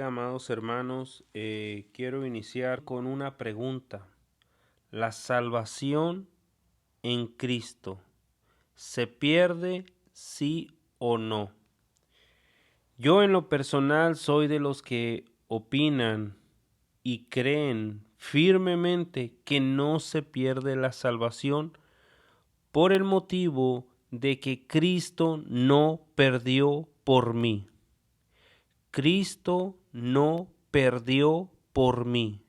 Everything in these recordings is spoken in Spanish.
Amados hermanos, quiero iniciar con una pregunta. ¿La salvación en Cristo se pierde, sí o no? Yo en lo personal soy de los que opinan y creen firmemente que no se pierde la salvación por el motivo de que Cristo no perdió por mí. Cristo no perdió por mí.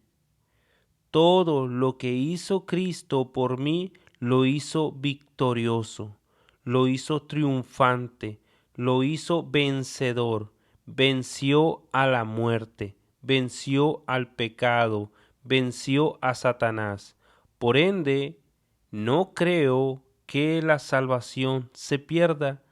Todo lo que hizo Cristo por mí lo hizo victorioso, lo hizo triunfante, lo hizo vencedor, venció a la muerte, venció al pecado, venció a Satanás. Por ende, no creo que la salvación se pierda.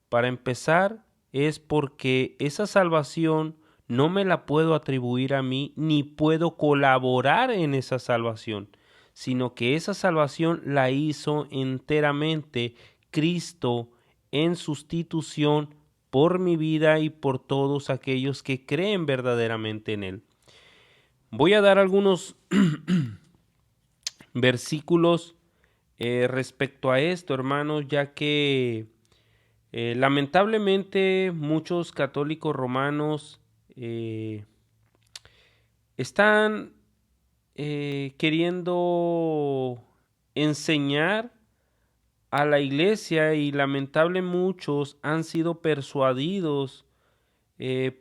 Para empezar, es porque esa salvación no me la puedo atribuir a mí ni puedo colaborar en esa salvación, sino que esa salvación la hizo enteramente Cristo en sustitución por mi vida y por todos aquellos que creen verdaderamente en Él. Voy a dar algunos versículos respecto a esto, hermanos, ya que lamentablemente muchos católicos romanos están queriendo enseñar a la iglesia y lamentablemente muchos han sido persuadidos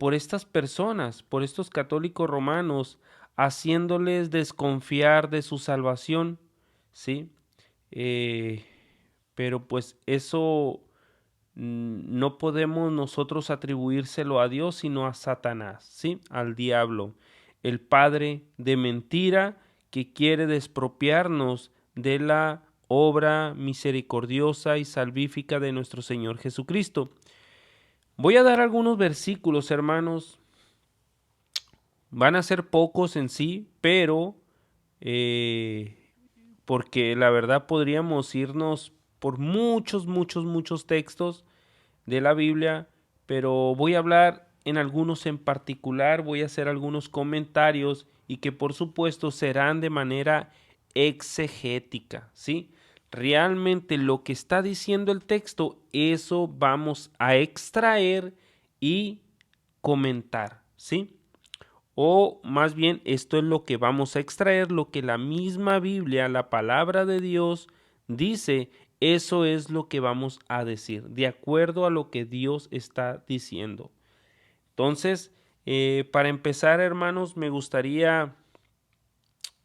por estas personas, por estos católicos romanos, haciéndoles desconfiar de su salvación, ¿sí? Eh, pero pues eso no podemos nosotros atribuírselo a Dios, sino a Satanás, ¿sí? Al diablo, el padre de mentira que quiere despropiarnos de la obra misericordiosa y salvífica de nuestro Señor Jesucristo. Voy a dar algunos versículos, hermanos. Van a ser pocos en sí, pero porque la verdad podríamos irnos por muchos textos de la Biblia, pero voy a hablar en algunos en particular, voy a hacer algunos comentarios y que por supuesto serán de manera exegética, ¿sí? Realmente lo que está diciendo el texto, eso vamos a extraer y comentar, ¿sí? O más bien esto es lo que vamos a extraer, lo que la misma Biblia, la palabra de Dios, dice, eso es lo que vamos a decir, de acuerdo a lo que Dios está diciendo. Entonces, para empezar, hermanos, me gustaría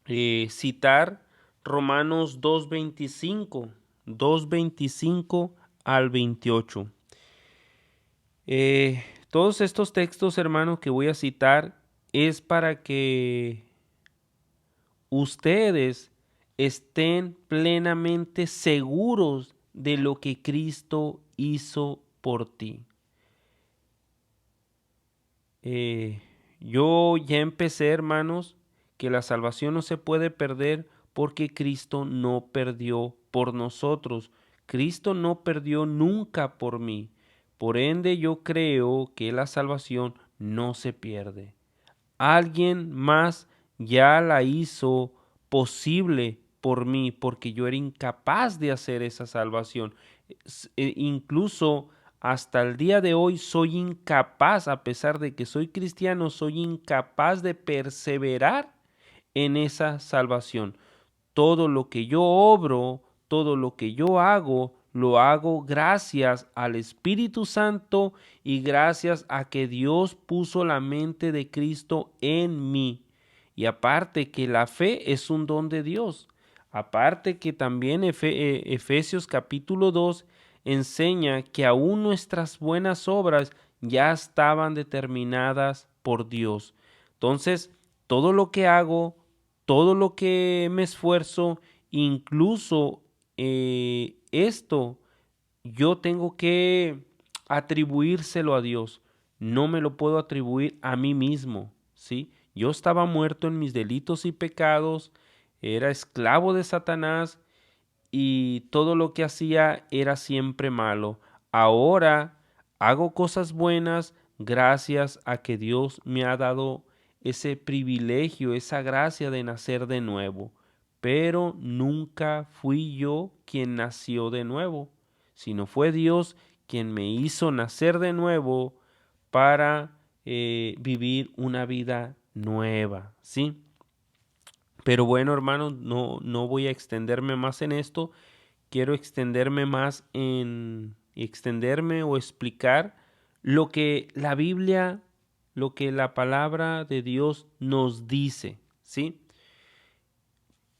citar Romanos 2.25 al 28. Todos estos textos, hermanos, que voy a citar es para que ustedes estén plenamente seguros de lo que Cristo hizo por ti. Yo ya empecé, hermanos, que la salvación no se puede perder porque Cristo no perdió por nosotros. Cristo no perdió nunca por mí. Por ende, yo creo que la salvación no se pierde. Alguien más ya la hizo posible por mí, porque yo era incapaz de hacer esa salvación. Incluso hasta el día de hoy soy incapaz, a pesar de que soy cristiano, soy incapaz de perseverar en esa salvación. Todo lo que yo obro, todo lo que yo hago, lo hago gracias al Espíritu Santo y gracias a que Dios puso la mente de Cristo en mí. Y aparte que la fe es un don de Dios. Aparte que también Efesios capítulo 2 enseña que aún nuestras buenas obras ya estaban determinadas por Dios. Entonces, todo lo que hago, todo lo que me esfuerzo, incluso esto, yo tengo que atribuírselo a Dios. No me lo puedo atribuir a mí mismo, ¿sí? Yo estaba muerto en mis delitos y pecados, era esclavo de Satanás y todo lo que hacía era siempre malo. Ahora hago cosas buenas, gracias a que Dios me ha dado ese privilegio, esa gracia de nacer de nuevo. Pero nunca fui yo quien nació de nuevo, sino fue Dios quien me hizo nacer de nuevo para vivir una vida nueva, ¿sí? Pero bueno, hermanos, no voy a extenderme más en esto. Quiero extenderme más en extenderme o explicar lo que la Biblia, lo que la palabra de Dios nos dice, ¿sí?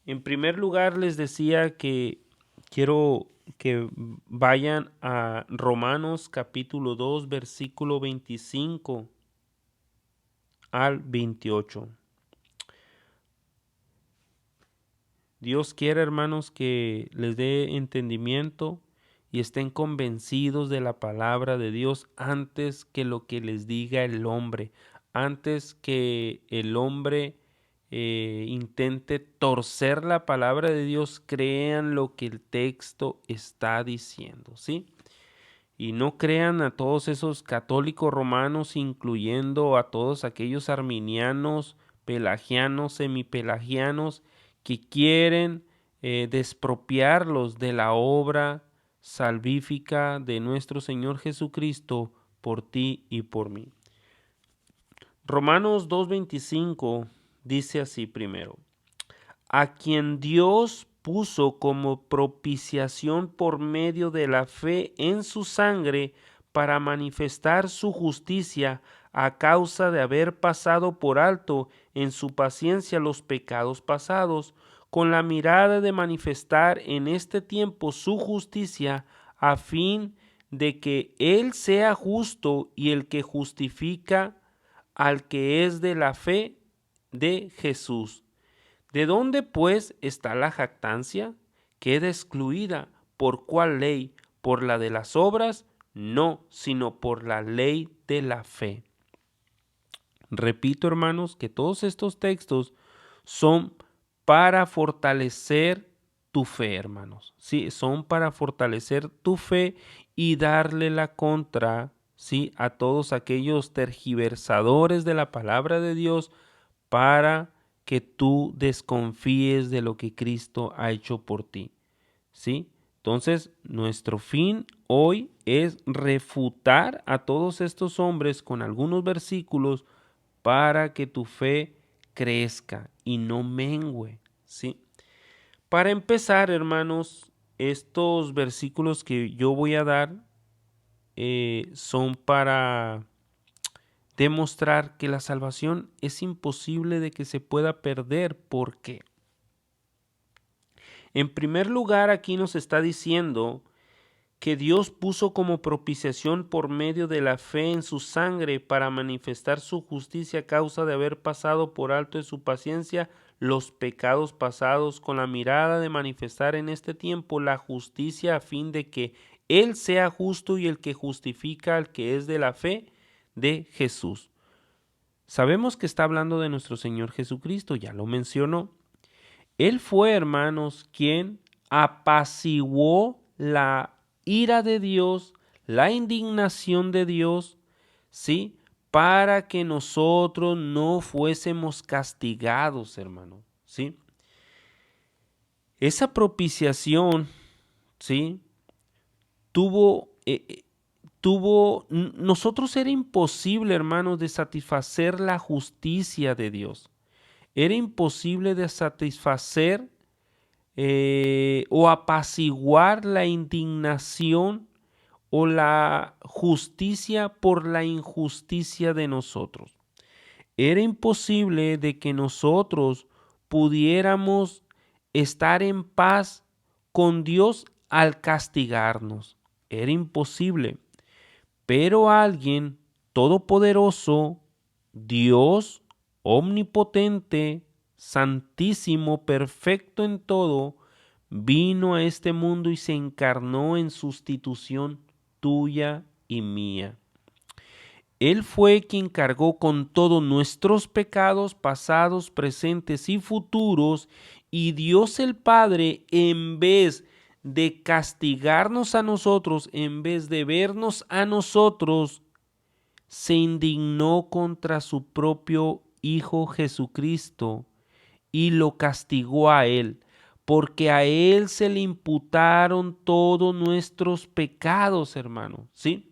En primer lugar, les decía que quiero que vayan a Romanos capítulo 2, versículo 25 al 28. Dios quiere, hermanos, que les dé entendimiento y estén convencidos de la palabra de Dios antes que lo que les diga el hombre, antes que el hombre intente torcer la palabra de Dios, crean lo que el texto está diciendo, ¿sí? Y no crean a todos esos católicos romanos, incluyendo a todos aquellos arminianos, pelagianos, semipelagianos, que quieren despropiarlos de la obra salvífica de nuestro Señor Jesucristo por ti y por mí. Romanos 2:25 dice así primero: a quien Dios puso como propiciación por medio de la fe en su sangre para manifestar su justicia a causa de haber pasado por alto en su paciencia los pecados pasados, con la mirada de manifestar en este tiempo su justicia, a fin de que Él sea justo y el que justifica al que es de la fe de Jesús. ¿De dónde, pues, está la jactancia? ¿Queda excluida? ¿Por cuál ley? ¿Por la de las obras? No, sino por la ley de la fe. Repito, hermanos, que todos estos textos son para fortalecer tu fe, hermanos. Sí, son para fortalecer tu fe y darle la contra, sí, a todos aquellos tergiversadores de la palabra de Dios para que tú desconfíes de lo que Cristo ha hecho por ti, ¿sí? Entonces, nuestro fin hoy es refutar a todos estos hombres con algunos versículos para que tu fe crezca y no mengüe, ¿sí? Para empezar, hermanos, estos versículos que yo voy a dar son para demostrar que la salvación es imposible de que se pueda perder. ¿Por qué? En primer lugar, aquí nos está diciendo que Dios puso como propiciación por medio de la fe en su sangre para manifestar su justicia a causa de haber pasado por alto en su paciencia los pecados pasados, con la mirada de manifestar en este tiempo la justicia a fin de que Él sea justo y el que justifica al que es de la fe de Jesús. Sabemos que está hablando de nuestro Señor Jesucristo, ya lo mencionó. Él fue, hermanos, quien apaciguó la ira de Dios, la indignación de Dios, ¿sí? Para que nosotros no fuésemos castigados, hermano, ¿sí? Esa propiciación, ¿sí? Nosotros era imposible, hermanos, de satisfacer la justicia de Dios. Era imposible de satisfacer o apaciguar la indignación o la justicia por la injusticia de nosotros. Era imposible de que nosotros pudiéramos estar en paz con Dios al castigarnos. Era imposible. Pero alguien todopoderoso, Dios omnipotente, santísimo, perfecto en todo, vino a este mundo y se encarnó en sustitución tuya y mía. Él fue quien cargó con todos nuestros pecados pasados, presentes y futuros, y Dios el Padre, en vez de castigarnos a nosotros, en vez de vernos a nosotros se indignó contra su propio Hijo Jesucristo y lo castigó a él, porque a él se le imputaron todos nuestros pecados, hermano, ¿sí?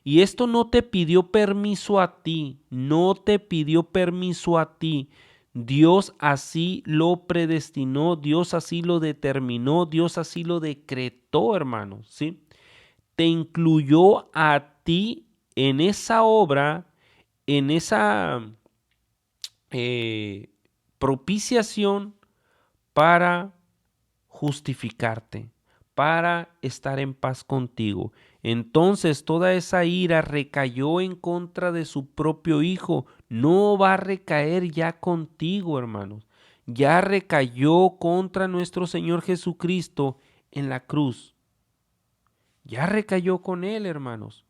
Y esto no te pidió permiso a ti, no te pidió permiso a ti. Dios así lo predestinó, Dios así lo determinó, Dios así lo decretó, hermano, ¿sí? Te incluyó a ti en esa obra, en esa eh, propiciación para justificarte, para estar en paz contigo. Entonces toda esa ira recayó en contra de su propio Hijo. No va a recaer ya contigo, hermanos. Ya recayó contra nuestro Señor Jesucristo en la cruz. Ya recayó con Él, hermanos.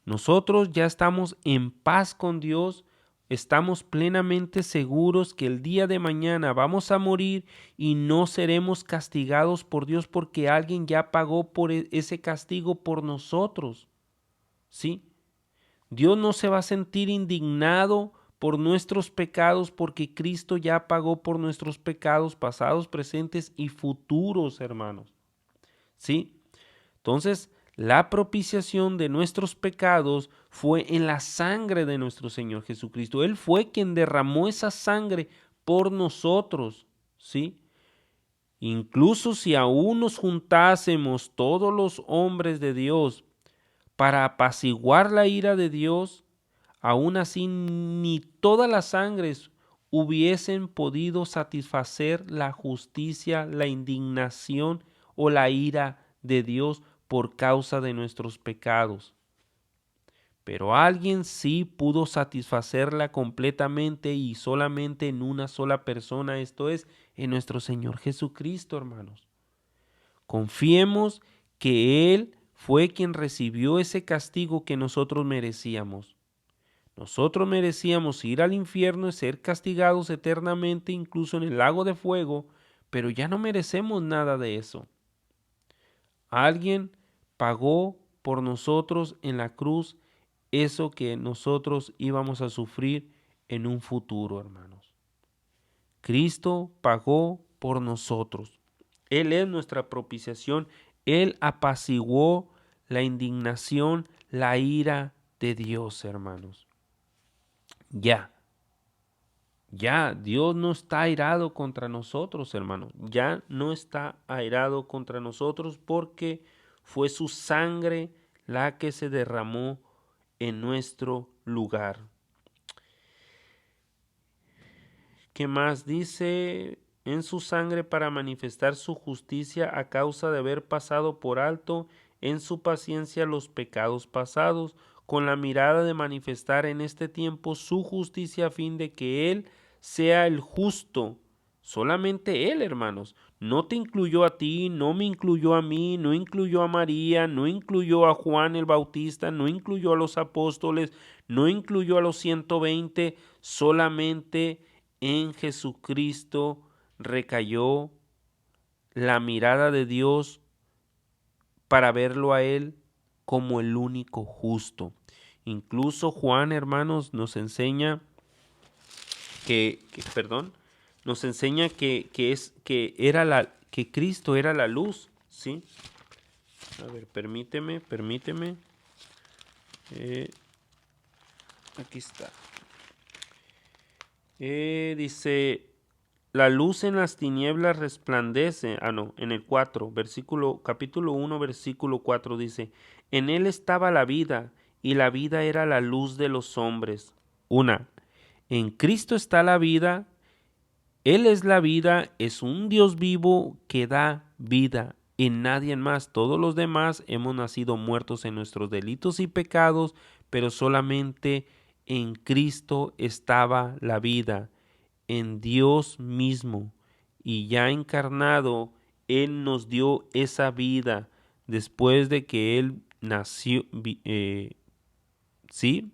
Nosotros ya estamos en paz con Dios, estamos plenamente seguros que el día de mañana vamos a morir y no seremos castigados por Dios porque alguien ya pagó por ese castigo por nosotros. ¿Sí? Dios no se va a sentir indignado por nuestros pecados porque Cristo ya pagó por nuestros pecados pasados, presentes y futuros, hermanos. ¿Sí? Entonces, la propiciación de nuestros pecados fue en la sangre de nuestro Señor Jesucristo. Él fue quien derramó esa sangre por nosotros, ¿sí? Incluso si aún nos juntásemos todos los hombres de Dios para apaciguar la ira de Dios, aún así ni todas las sangres hubiesen podido satisfacer la justicia, la indignación o la ira de Dios por causa de nuestros pecados. Pero alguien sí pudo satisfacerla completamente y solamente en una sola persona, esto es, en nuestro Señor Jesucristo, hermanos. Confiemos que Él fue quien recibió ese castigo que nosotros merecíamos. Nosotros merecíamos ir al infierno y ser castigados eternamente, incluso en el lago de fuego, pero ya no merecemos nada de eso. Alguien pagó por nosotros en la cruz eso que nosotros íbamos a sufrir en un futuro, hermanos. Cristo pagó por nosotros. Él es nuestra propiciación. Él apaciguó la indignación, la ira de Dios, hermanos. Ya, Dios no está airado contra nosotros, hermano. Ya no está airado contra nosotros porque fue su sangre la que se derramó en nuestro lugar. ¿Qué más dice? En su sangre para manifestar su justicia a causa de haber pasado por alto en su paciencia los pecados pasados, con la mirada de manifestar en este tiempo su justicia a fin de que Él sea el justo. Solamente Él, hermanos. No te incluyó a ti, no me incluyó a mí, no incluyó a María, no incluyó a Juan el Bautista, no incluyó a los apóstoles, no incluyó a los 120, solamente en Jesucristo recayó la mirada de Dios para verlo a Él como el único justo. Incluso Juan, hermanos, nos enseña nos enseña que Cristo era la luz, ¿sí? A ver, permíteme. Aquí está. Dice, la luz en las tinieblas resplandece. En el 4, capítulo 1, versículo 4 dice, en él estaba la vida, y la vida era la luz de los hombres. En Cristo está la vida, Él es la vida, es un Dios vivo que da vida. En nadie más. Todos los demás hemos nacido muertos en nuestros delitos y pecados, pero solamente en Cristo estaba la vida, en Dios mismo. Y ya encarnado, Él nos dio esa vida después de que Él nació,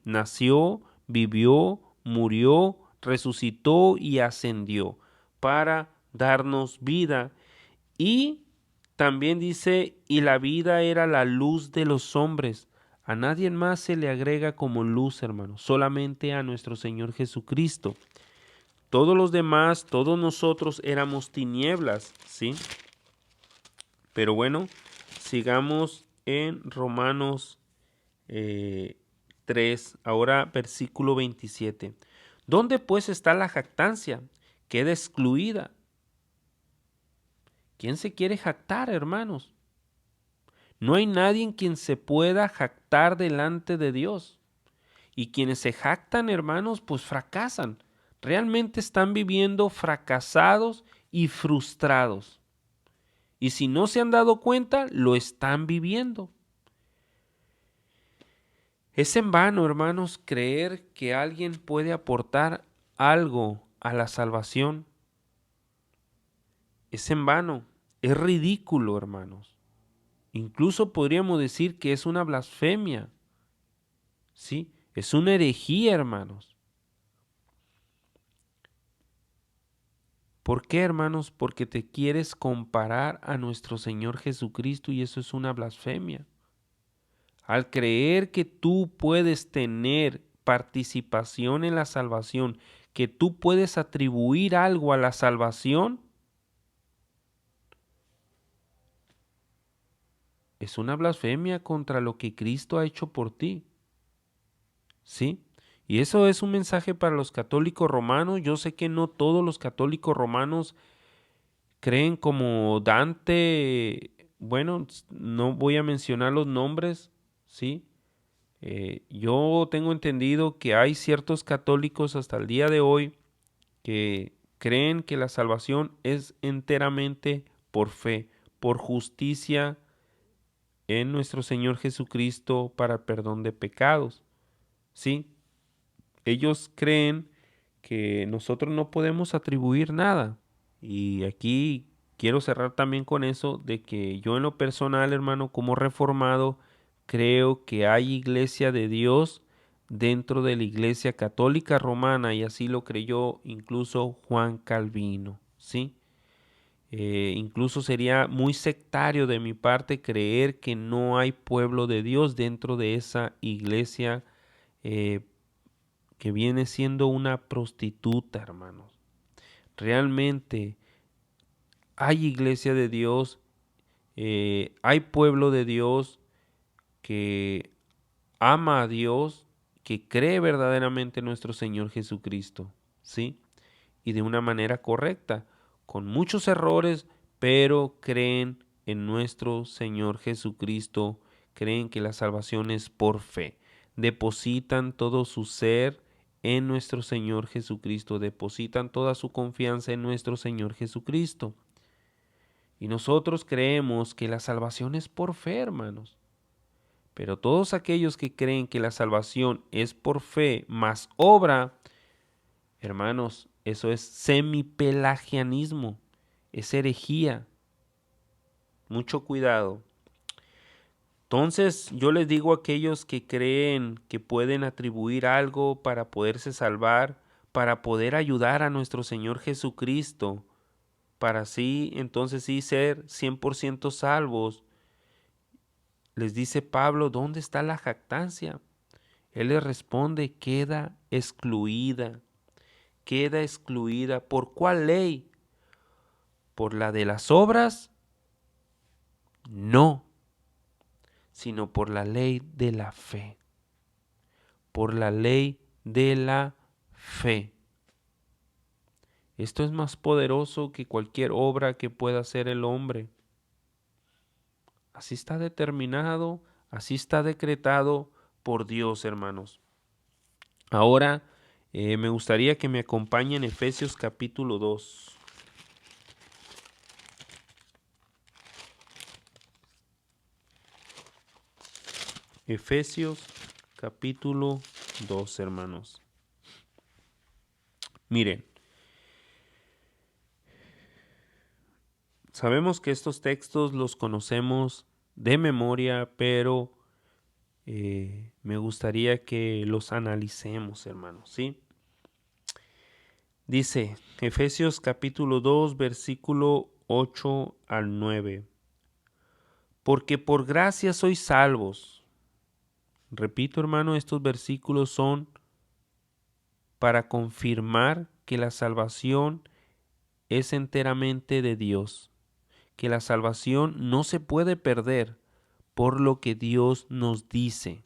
nació, vivió, murió, resucitó y ascendió para darnos vida. Y también dice, y la vida era la luz de los hombres. A nadie más se le agrega como luz, hermanos, solamente a nuestro Señor Jesucristo. Todos los demás, todos nosotros éramos tinieblas, ¿sí? Pero bueno, sigamos en Romanos 3, ahora versículo 27. ¿Dónde pues está la jactancia? Queda excluida. ¿Quién se quiere jactar, hermanos? No hay nadie en quien se pueda jactar delante de Dios. Y quienes se jactan, hermanos, pues fracasan. Realmente están viviendo fracasados y frustrados. Y si no se han dado cuenta, lo están viviendo. Es en vano, hermanos, creer que alguien puede aportar algo a la salvación. Es en vano, es ridículo, hermanos. Incluso podríamos decir que es una blasfemia. ¿Sí? Es una herejía, hermanos. ¿Por qué, hermanos? Porque te quieres comparar a nuestro Señor Jesucristo y eso es una blasfemia. Al creer que tú puedes tener participación en la salvación, que tú puedes atribuir algo a la salvación, es una blasfemia contra lo que Cristo ha hecho por ti. ¿Sí? Y eso es un mensaje para los católicos romanos. Yo sé que no todos los católicos romanos creen como Dante. Bueno, no voy a mencionar los nombres, ¿sí? Yo tengo entendido que hay ciertos católicos hasta el día de hoy que creen que la salvación es enteramente por fe, por justicia en nuestro Señor Jesucristo para perdón de pecados, ¿sí? Ellos creen que nosotros no podemos atribuir nada. Y aquí quiero cerrar también con eso de que yo en lo personal, hermano, como reformado, creo que hay iglesia de Dios dentro de la iglesia católica romana y así lo creyó incluso Juan Calvino, ¿sí? Incluso sería muy sectario de mi parte creer que no hay pueblo de Dios dentro de esa iglesia eh, que viene siendo una prostituta, hermanos. Realmente hay iglesia de Dios, hay pueblo de Dios que ama a Dios, que cree verdaderamente en nuestro Señor Jesucristo, ¿sí? Y de una manera correcta, con muchos errores, pero creen en nuestro Señor Jesucristo, creen que la salvación es por fe, depositan todo su ser en nuestro Señor Jesucristo, depositan toda su confianza en nuestro Señor Jesucristo. Y nosotros creemos que la salvación es por fe, hermanos. Pero todos aquellos que creen que la salvación es por fe más obra, hermanos, eso es semipelagianismo, es herejía. Mucho cuidado. Entonces yo les digo a aquellos que creen que pueden atribuir algo para poderse salvar, para poder ayudar a nuestro Señor Jesucristo, para así entonces sí ser 100% salvos. Les dice Pablo, ¿dónde está la jactancia? Él les responde, queda excluida. Queda excluida. ¿Por cuál ley? ¿Por la de las obras? No, sino por la ley de la fe. Por la ley de la fe. Esto es más poderoso que cualquier obra que pueda hacer el hombre. Así está determinado, así está decretado por Dios, hermanos. Ahora me gustaría que me acompañen en Efesios capítulo 2. Efesios capítulo 2, hermanos. Miren, sabemos que estos textos los conocemos de memoria, pero me gustaría que los analicemos, hermanos, ¿sí? Dice Efesios capítulo 2, versículo 8 al 9. Porque por gracia sois salvos Repito, hermano, estos versículos son para confirmar que la salvación es enteramente de Dios, que la salvación no se puede perder por lo que Dios nos dice,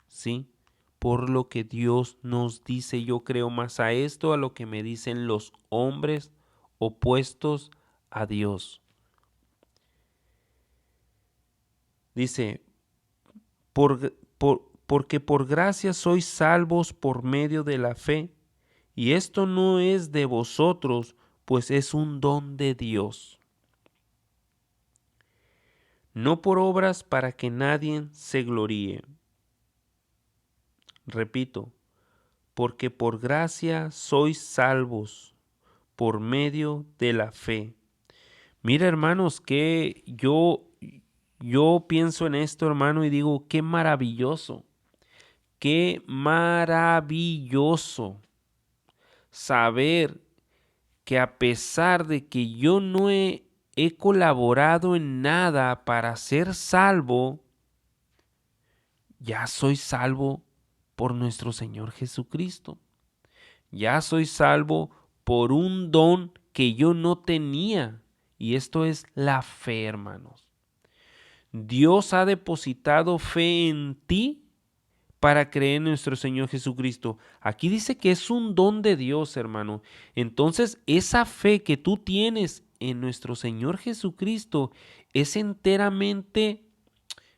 ¿sí? Por lo que Dios nos dice. Yo creo más a esto, a lo que me dicen los hombres opuestos a Dios. Dice, porque por gracia sois salvos por medio de la fe, y esto no es de vosotros, pues es un don de Dios. No por obras para que nadie se gloríe. Repito, porque por gracia sois salvos por medio de la fe. Mira, hermanos, que yo pienso en esto, hermano, y digo, qué maravilloso saber que a pesar de que yo no he colaborado en nada para ser salvo, ya soy salvo por nuestro Señor Jesucristo. Ya soy salvo por un don que yo no tenía. Y esto es la fe, hermanos. Dios ha depositado fe en ti para creer en nuestro Señor Jesucristo. Aquí dice que es un don de Dios, hermano. Entonces, esa fe que tú tienes en nuestro Señor Jesucristo es enteramente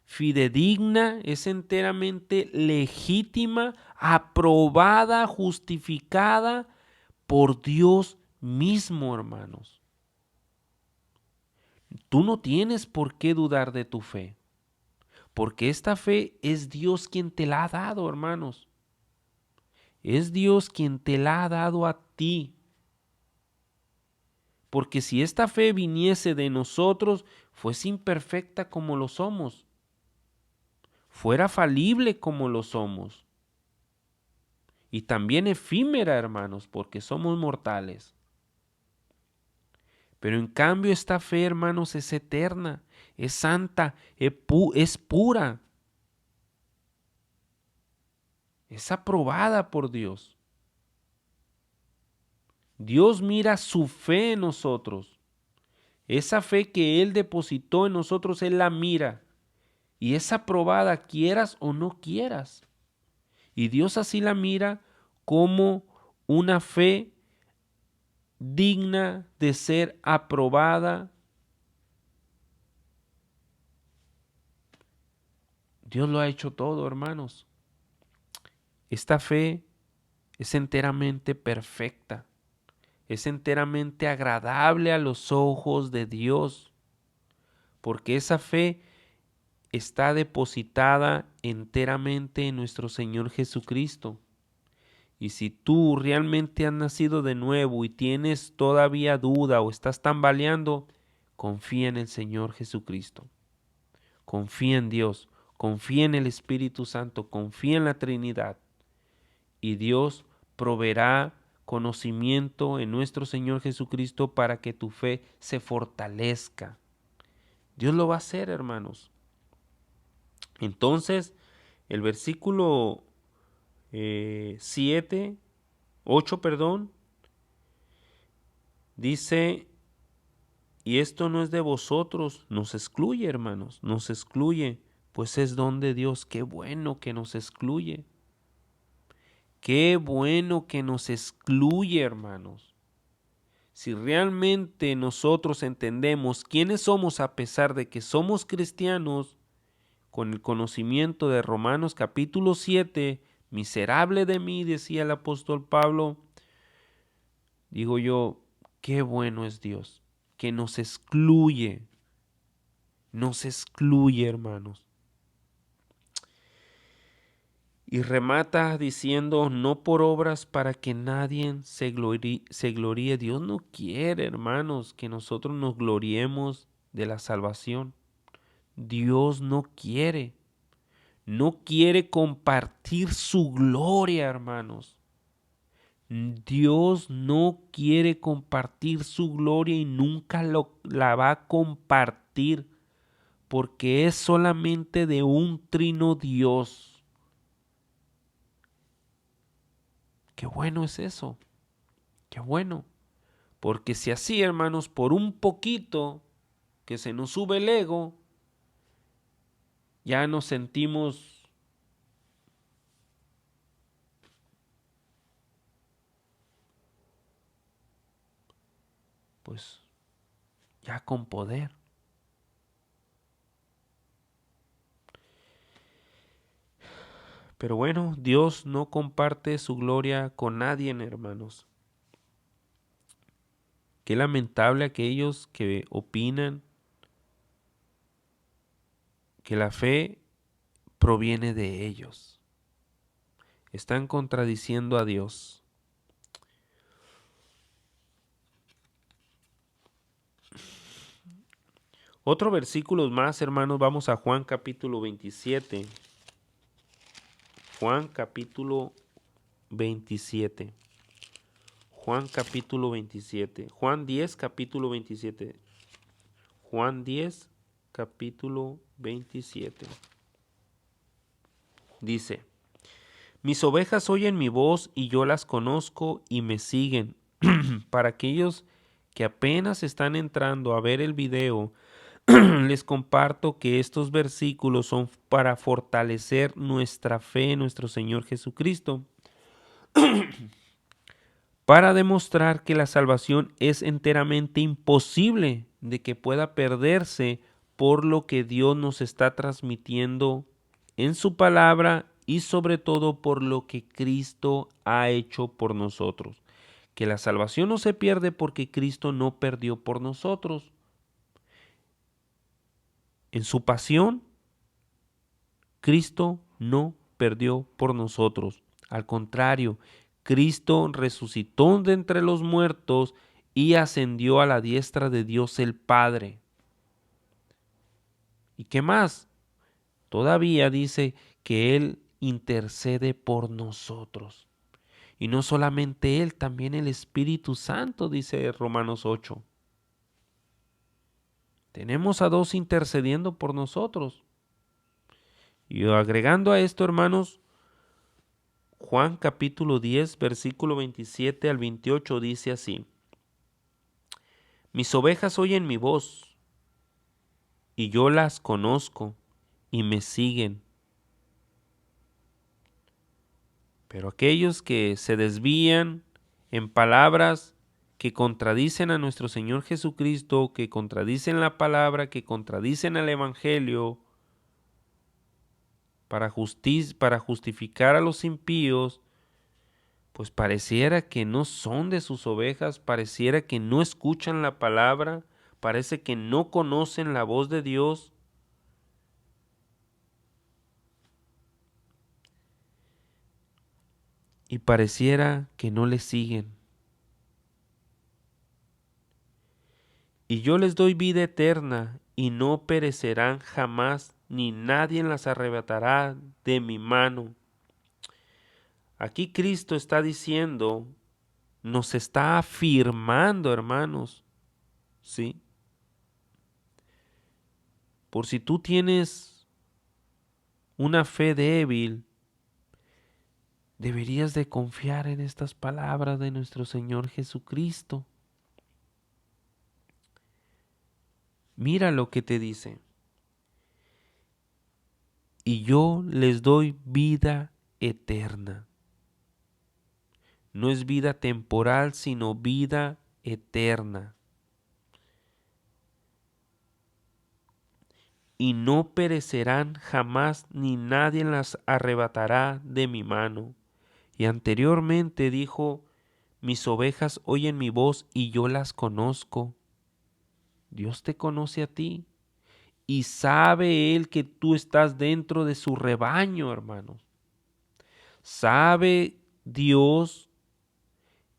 fidedigna, es enteramente legítima, aprobada, justificada por Dios mismo, hermanos. Tú no tienes por qué dudar de tu fe, porque esta fe es Dios quien te la ha dado, hermanos. Es Dios quien te la ha dado a ti. Porque si esta fe viniese de nosotros, fuese imperfecta como lo somos, fuera falible como lo somos, y también efímera, hermanos, porque somos mortales. Pero en cambio esta fe, hermanos, es eterna, es santa, es pura, es aprobada por Dios. Dios mira su fe en nosotros. Esa fe que Él depositó en nosotros, Él la mira. Y es aprobada, quieras o no quieras. Y Dios así la mira como una fe digna de ser aprobada. Dios lo ha hecho todo, hermanos. Esta fe es enteramente perfecta. Es enteramente agradable a los ojos de Dios. Porque esa fe está depositada enteramente en nuestro Señor Jesucristo. Y si tú realmente has nacido de nuevo y tienes todavía duda o estás tambaleando, confía en el Señor Jesucristo. Confía en Dios, confía en el Espíritu Santo, confía en la Trinidad. Y Dios proveerá conocimiento en nuestro Señor Jesucristo para que tu fe se fortalezca. Dios lo va a hacer, hermanos. Entonces, el versículo 8, dice, y esto no es de vosotros, nos excluye, hermanos, nos excluye, pues es don de Dios. Qué bueno que nos excluye. Qué bueno que nos excluye, hermanos. Si realmente nosotros entendemos quiénes somos a pesar de que somos cristianos, con el conocimiento de Romanos capítulo 7, miserable de mí, decía el apóstol Pablo, digo yo, qué bueno es Dios, que nos excluye, hermanos. Y remata diciendo, no por obras para que nadie se gloríe. Dios no quiere, hermanos, que nosotros nos gloriemos de la salvación. Dios no quiere. No quiere compartir su gloria, hermanos. Dios no quiere compartir su gloria y nunca la va a compartir porque es solamente de un trino Dios. qué bueno es eso, qué bueno. Porque si así, hermanos, por un poquito que se nos sube el ego, ya nos sentimos pues ya con poder. Pero bueno, Dios no comparte su gloria con nadie, hermanos. Qué lamentable aquellos que opinan que la fe proviene de ellos. Están contradiciendo a Dios. Otro versículo más, hermanos, vamos a Juan capítulo 27. Juan capítulo 27. Juan capítulo 27. Juan 10 capítulo 27. Juan 10 capítulo 27. Dice: mis ovejas oyen mi voz y yo las conozco y me siguen. Para aquellos que apenas están entrando a ver el video, les comparto que estos versículos son para fortalecer nuestra fe en nuestro Señor Jesucristo, para demostrar que la salvación es enteramente imposible de que pueda perderse por lo que Dios nos está transmitiendo en su palabra y sobre todo por lo que Cristo ha hecho por nosotros. Que la salvación no se pierde porque Cristo no perdió por nosotros. En su pasión, Cristo no perdió por nosotros. Al contrario, Cristo resucitó de entre los muertos y ascendió a la diestra de Dios el Padre. ¿Y qué más? Todavía dice que Él intercede por nosotros. Y no solamente Él, también el Espíritu Santo, dice Romanos 8. Tenemos a dos intercediendo por nosotros. Y agregando a esto, hermanos, Juan capítulo 10, versículo 27 al 28 dice así: mis ovejas oyen mi voz, y yo las conozco, y me siguen. Pero aquellos que se desvían en palabras que contradicen a nuestro Señor Jesucristo, que contradicen la palabra, que contradicen al Evangelio, para justificar a los impíos, pues pareciera que no son de sus ovejas, pareciera que no escuchan la palabra, parece que no conocen la voz de Dios. Y pareciera que no le siguen. Y yo les doy vida eterna, y no perecerán jamás, ni nadie las arrebatará de mi mano. Aquí Cristo está diciendo, nos está afirmando, hermanos, ¿sí? Por si tú tienes una fe débil, deberías de confiar en estas palabras de nuestro Señor Jesucristo. Mira lo que te dice. Y yo les doy vida eterna. No es vida temporal, sino vida eterna. Y no perecerán jamás, ni nadie las arrebatará de mi mano. Y anteriormente dijo, mis ovejas oyen mi voz y yo las conozco. Dios te conoce a ti y sabe Él que tú estás dentro de su rebaño, hermanos. Sabe Dios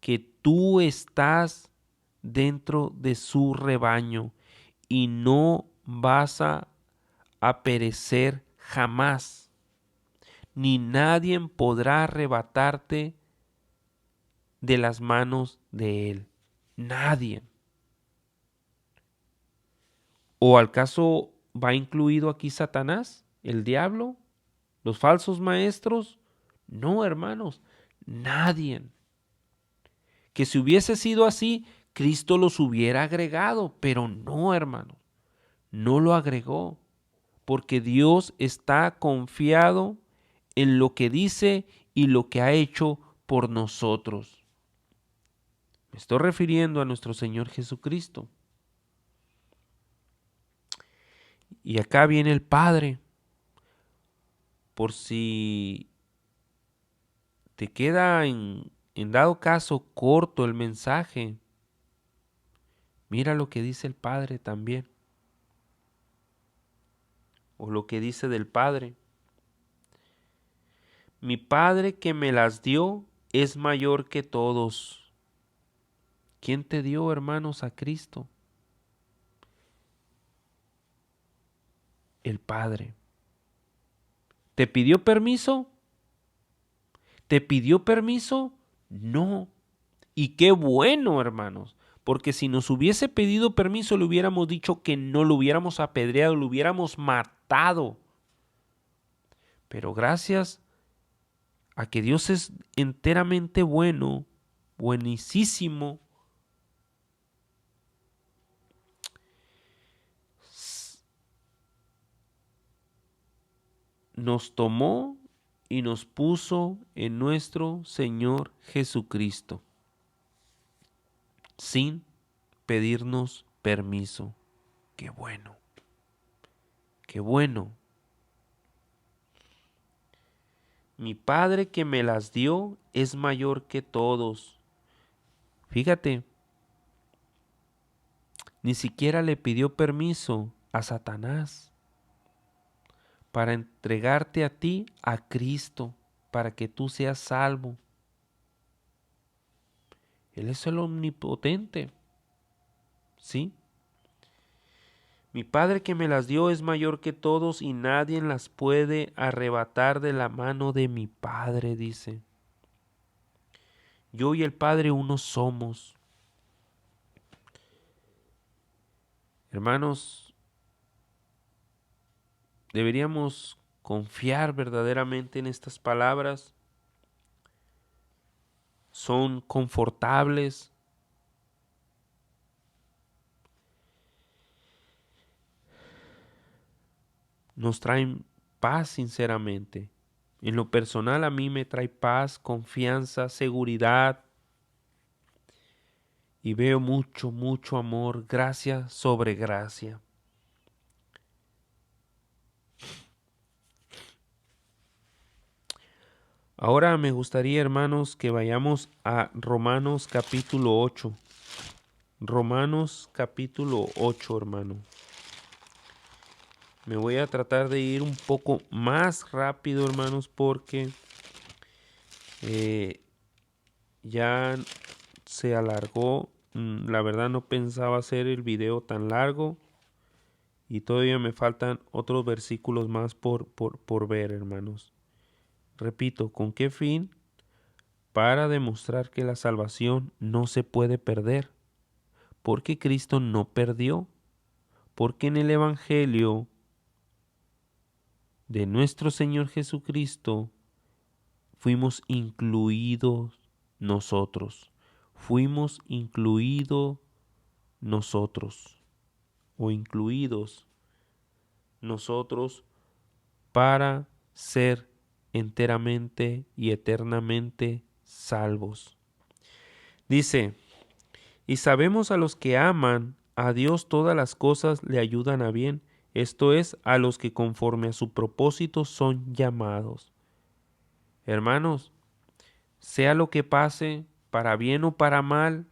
que tú estás dentro de su rebaño y no vas a perecer jamás, ni nadie podrá arrebatarte de las manos de Él. Nadie. ¿O al caso va incluido aquí Satanás, el diablo, los falsos maestros? No, hermanos. Nadie. Que si hubiese sido así, Cristo los hubiera agregado, pero no, hermano, no lo agregó, porque Dios está confiado en lo que dice y lo que ha hecho por nosotros. Me estoy refiriendo a nuestro Señor Jesucristo. Y acá viene el Padre, por si te queda en dado caso corto el mensaje, mira lo que dice el Padre también, o lo que dice del Padre. Mi Padre que me las dio es mayor que todos. ¿Quién te dio, hermanos, a Cristo? El Padre. ¿Te pidió permiso? ¿Te pidió permiso? No. Y qué bueno, hermanos, porque si nos hubiese pedido permiso le hubiéramos dicho que no, lo hubiéramos apedreado, lo hubiéramos matado. Pero gracias a que Dios es enteramente bueno, buenísimo, nos tomó y nos puso en nuestro Señor Jesucristo, sin pedirnos permiso. Qué bueno, qué bueno. Mi Padre que me las dio es mayor que todos. Fíjate, ni siquiera le pidió permiso a Satanás para entregarte a ti a Cristo, para que tú seas salvo. Él es el omnipotente, ¿sí? Mi Padre que me las dio es mayor que todos y nadie las puede arrebatar de la mano de mi Padre, dice. Yo y el Padre uno somos. Hermanos, deberíamos confiar verdaderamente en estas palabras. Son confortables. Nos traen paz sinceramente. En lo personal a mí me trae paz, confianza, seguridad y veo mucho, mucho amor, gracia sobre gracia. Ahora me gustaría, hermanos, que vayamos a Romanos capítulo 8. Romanos capítulo 8, hermano. Me voy a tratar de ir un poco más rápido, hermanos, porque ya se alargó. La verdad no pensaba hacer el video tan largo y todavía me faltan otros versículos más por ver, hermanos. Repito, ¿con qué fin? Para demostrar que la salvación no se puede perder, porque Cristo no perdió, porque en el Evangelio de nuestro Señor Jesucristo fuimos incluidos nosotros, fuimos incluidos nosotros o incluidos nosotros para ser enteramente y eternamente salvos. Dice, y sabemos a los que aman a Dios todas las cosas le ayudan a bien, esto es, a los que conforme a su propósito son llamados. Hermanos, sea lo que pase, para bien o para mal,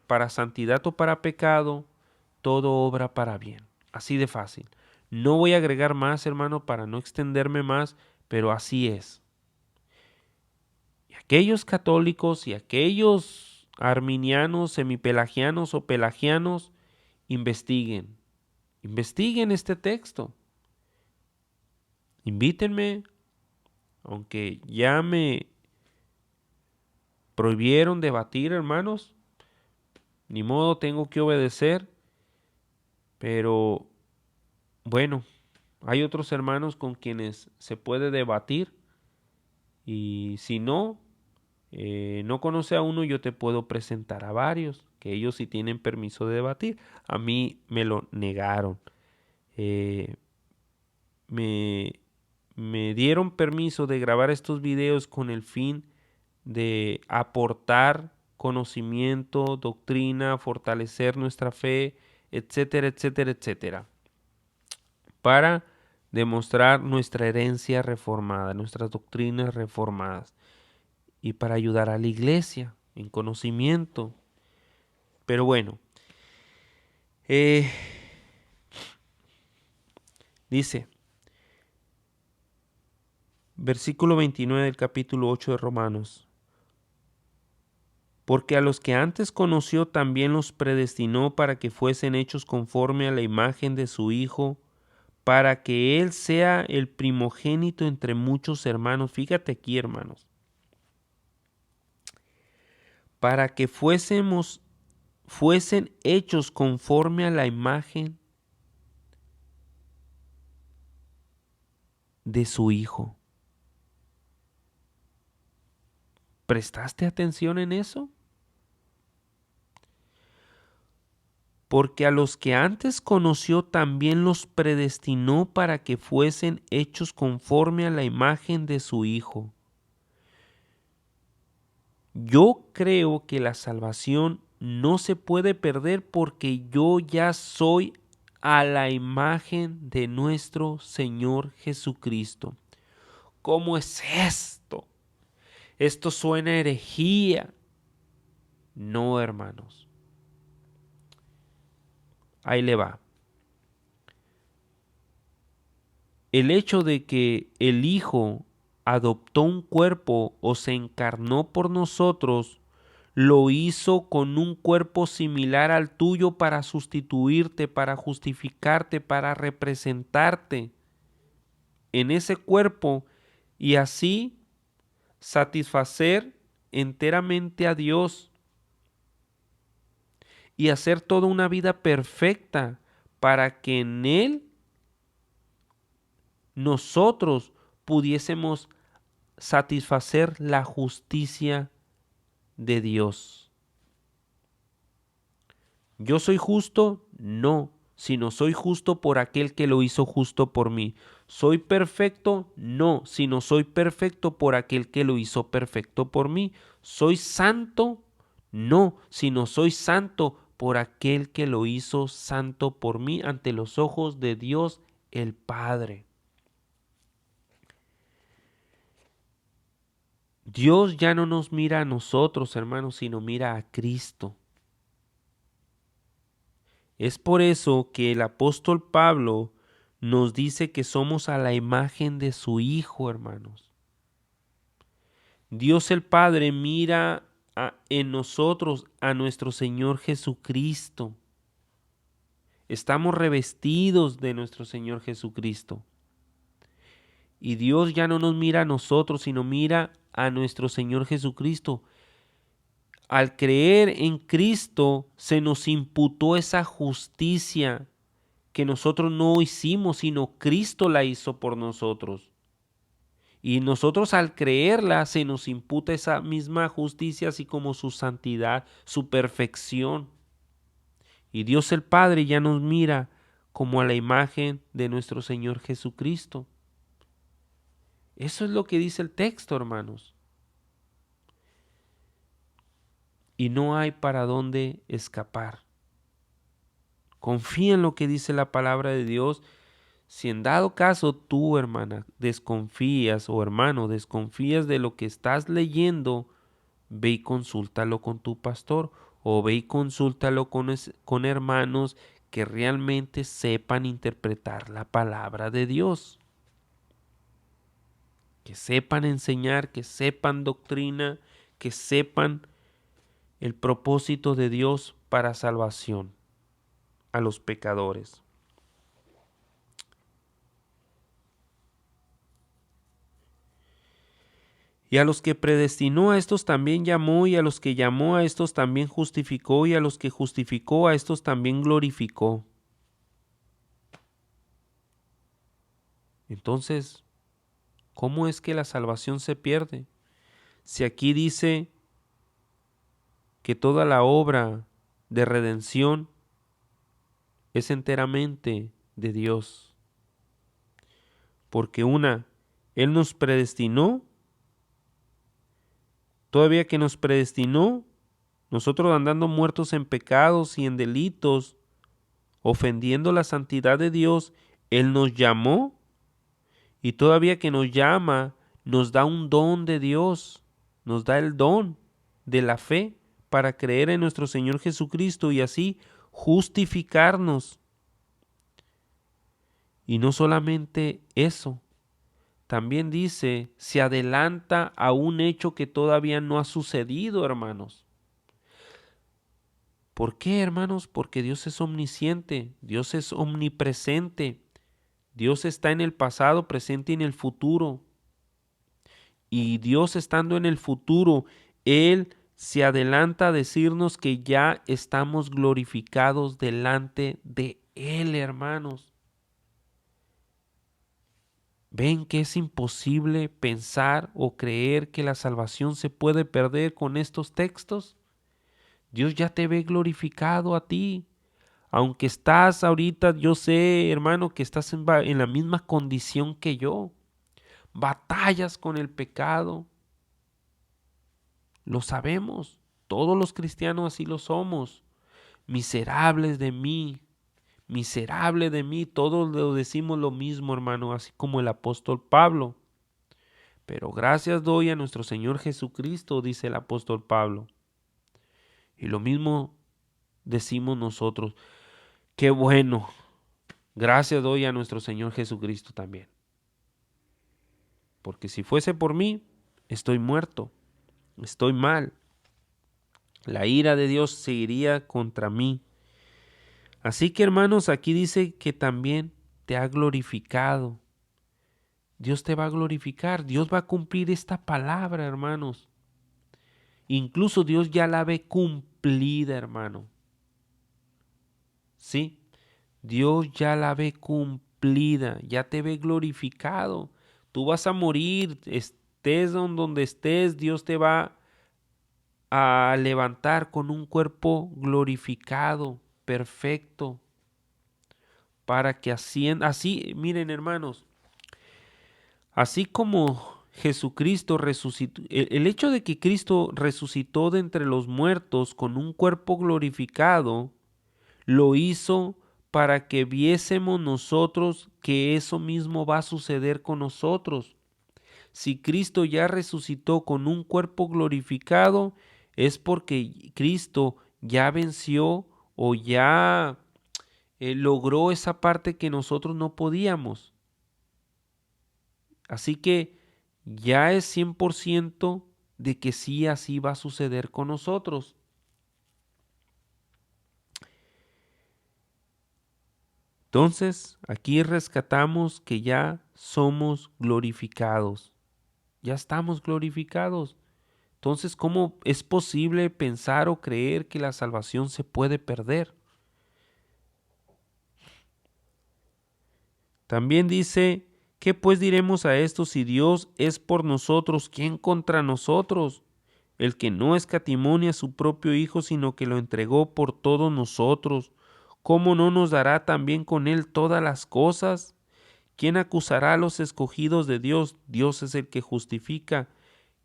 para santidad o para pecado, todo obra para bien. Así de fácil. No voy a agregar más, hermano, para no extenderme más, pero así es. Y aquellos católicos y aquellos arminianos, semipelagianos o pelagianos, investiguen. Investiguen este texto. Invítenme, aunque ya me prohibieron debatir, hermanos. Ni modo, tengo que obedecer. Pero bueno, hay otros hermanos con quienes se puede debatir y si no, no conoce a uno, yo te puedo presentar a varios, que ellos sí tienen permiso de debatir. A mí me lo negaron. Eh, me, me dieron permiso de grabar estos videos con el fin de aportar conocimiento, doctrina, fortalecer nuestra fe, etcétera, etcétera, etcétera, para demostrar nuestra herencia reformada, nuestras doctrinas reformadas y para ayudar a la iglesia en conocimiento. Pero bueno, dice, versículo 29 del capítulo 8 de Romanos, porque a los que antes conoció también los predestinó para que fuesen hechos conforme a la imagen de su Hijo, para que Él sea el primogénito entre muchos hermanos. Fíjate aquí, hermanos, para que fuesen hechos conforme a la imagen de su Hijo. ¿Prestaste atención en eso? Porque a los que antes conoció también los predestinó para que fuesen hechos conforme a la imagen de su Hijo. Yo creo que la salvación no se puede perder porque yo ya soy a la imagen de nuestro Señor Jesucristo. ¿Cómo es esto? Esto suena a herejía. No, hermanos. Ahí le va. El hecho de que el Hijo adoptó un cuerpo o se encarnó por nosotros, lo hizo con un cuerpo similar al tuyo para sustituirte, para justificarte, para representarte en ese cuerpo y así satisfacer enteramente a Dios y hacer toda una vida perfecta para que en Él nosotros pudiésemos satisfacer la justicia de Dios. ¿Yo soy justo? No, sino soy justo por aquel que lo hizo justo por mí. ¿Soy perfecto? No, sino soy perfecto por aquel que lo hizo perfecto por mí. ¿Soy santo? No, sino soy santo por aquel que lo hizo santo por mí ante los ojos de Dios el Padre. Dios ya no nos mira a nosotros, hermanos, sino mira a Cristo. Es por eso que el apóstol Pablo nos dice que somos a la imagen de su Hijo, hermanos. Dios el Padre mira en nosotros a nuestro Señor Jesucristo. Estamos revestidos de nuestro Señor Jesucristo. Y Dios ya no nos mira a nosotros, sino mira a nuestro Señor Jesucristo. Al creer en Cristo se nos imputó esa justicia que nosotros no hicimos, sino Cristo la hizo por nosotros. Y nosotros al creerla se nos imputa esa misma justicia, así como su santidad, su perfección. Y Dios el Padre ya nos mira como a la imagen de nuestro Señor Jesucristo. Eso es lo que dice el texto, hermanos. Y no hay para dónde escapar. Confía en lo que dice la palabra de Dios. Si en dado caso tú, hermana, desconfías o hermano, desconfías de lo que estás leyendo, ve y consúltalo con tu pastor o ve y consúltalo con hermanos que realmente sepan interpretar la palabra de Dios, que sepan enseñar, que sepan doctrina, que sepan el propósito de Dios para salvación a los pecadores. Y a los que predestinó a estos también llamó, y a los que llamó a estos también justificó, y a los que justificó a estos también glorificó. Entonces, ¿cómo es que la salvación se pierde? Si aquí dice que toda la obra de redención es enteramente de Dios. Porque Él nos predestinó, todavía que nos predestinó, nosotros andando muertos en pecados y en delitos, ofendiendo la santidad de Dios, Él nos llamó y todavía que nos llama, nos da un don de Dios, nos da el don de la fe para creer en nuestro Señor Jesucristo y así justificarnos. Y no solamente eso, también dice, se adelanta a un hecho que todavía no ha sucedido, hermanos. ¿Por qué, hermanos? Porque Dios es omnisciente, Dios es omnipresente, Dios está en el pasado, presente y en el futuro. Y Dios estando en el futuro, Él se adelanta a decirnos que ya estamos glorificados delante de Él, hermanos. ¿Ven que es imposible pensar o creer que la salvación se puede perder con estos textos? Dios ya te ve glorificado a ti. Aunque estás ahorita, yo sé, hermano, que estás en la misma condición que yo. Batallas con el pecado. Lo sabemos. Todos los cristianos así lo somos. Miserables de mí. Miserable de mí. Todos lo decimos lo mismo, hermano, así como el apóstol Pablo. Pero gracias doy a nuestro Señor Jesucristo, dice el apóstol Pablo. Y lo mismo decimos nosotros. Qué bueno. Gracias doy a nuestro Señor Jesucristo también. Porque si fuese por mí, estoy muerto, estoy mal. La ira de Dios seguiría contra mí. Así que, hermanos, aquí dice que también te ha glorificado. Dios te va a glorificar. Dios va a cumplir esta palabra, hermanos. Incluso Dios ya la ve cumplida, hermano. ¿Sí? Dios ya la ve cumplida, ya te ve glorificado. Tú vas a morir, estés donde estés, Dios te va a levantar con un cuerpo glorificado, perfecto, para que así, miren hermanos, así como Jesucristo resucitó, el hecho de que Cristo resucitó de entre los muertos con un cuerpo glorificado, lo hizo para que viésemos nosotros que eso mismo va a suceder con nosotros. Si Cristo ya resucitó con un cuerpo glorificado, es porque Cristo ya venció o ya logró esa parte que nosotros no podíamos. Así que ya es 100% de que sí, así va a suceder con nosotros. Entonces, aquí rescatamos que ya somos glorificados. Ya estamos glorificados. Entonces, ¿cómo es posible pensar o creer que la salvación se puede perder? También dice, ¿qué pues diremos a esto? Si Dios es por nosotros, ¿quién contra nosotros? El que no escatimó a su propio Hijo, sino que lo entregó por todos nosotros, ¿cómo no nos dará también con él todas las cosas? ¿Quién acusará a los escogidos de Dios? Dios es el que justifica.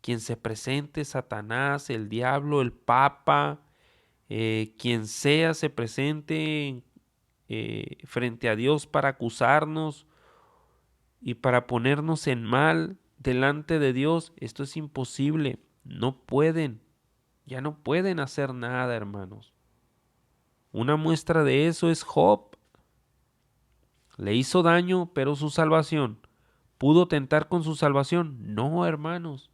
Quien se presente, Satanás, el diablo, el papa, quien sea se presente frente a Dios para acusarnos y para ponernos en mal delante de Dios, esto es imposible. No pueden, ya no pueden hacer nada, hermanos. Una muestra de eso es Job. Le hizo daño, pero su salvación. ¿Pudo tentar con su salvación? No, hermanos.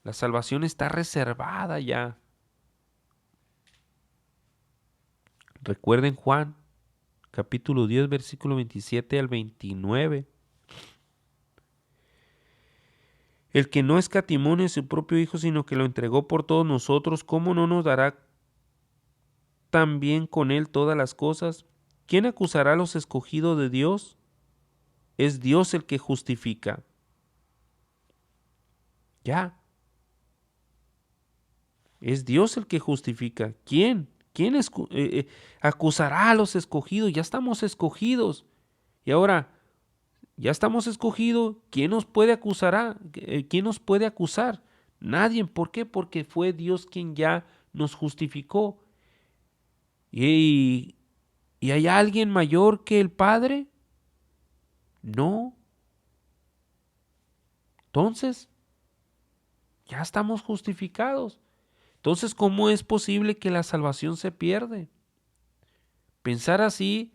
La salvación está reservada ya. Recuerden Juan, capítulo 10, versículo 27 al 29. El que no escatimó a su propio Hijo, sino que lo entregó por todos nosotros, ¿cómo no nos dará también con él todas las cosas? ¿Quién acusará a los escogidos de Dios? Es Dios el que justifica. Ya. Es Dios el que justifica. ¿Quién? ¿Quién acusará a los escogidos? Ya estamos escogidos. Y ahora, ya estamos escogidos. ¿Quién nos puede acusar? ¿Quién nos puede acusar? Nadie. ¿Por qué? Porque fue Dios quien ya nos justificó. ¿Y, y hay alguien mayor que el Padre? No. Entonces, ya estamos justificados. Entonces, ¿cómo es posible que la salvación se pierde? Pensar así,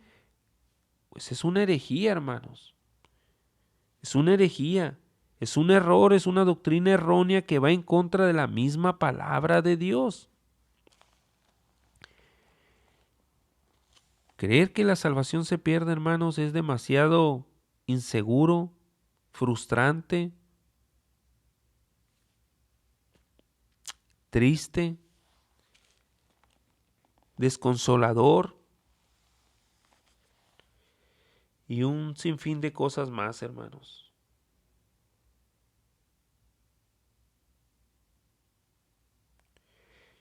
pues es una herejía, hermanos. Es una herejía. Es un error, es una doctrina errónea que va en contra de la misma palabra de Dios. Creer que la salvación se pierde, hermanos, es demasiado inseguro, frustrante, triste, desconsolador y un sinfín de cosas más, hermanos.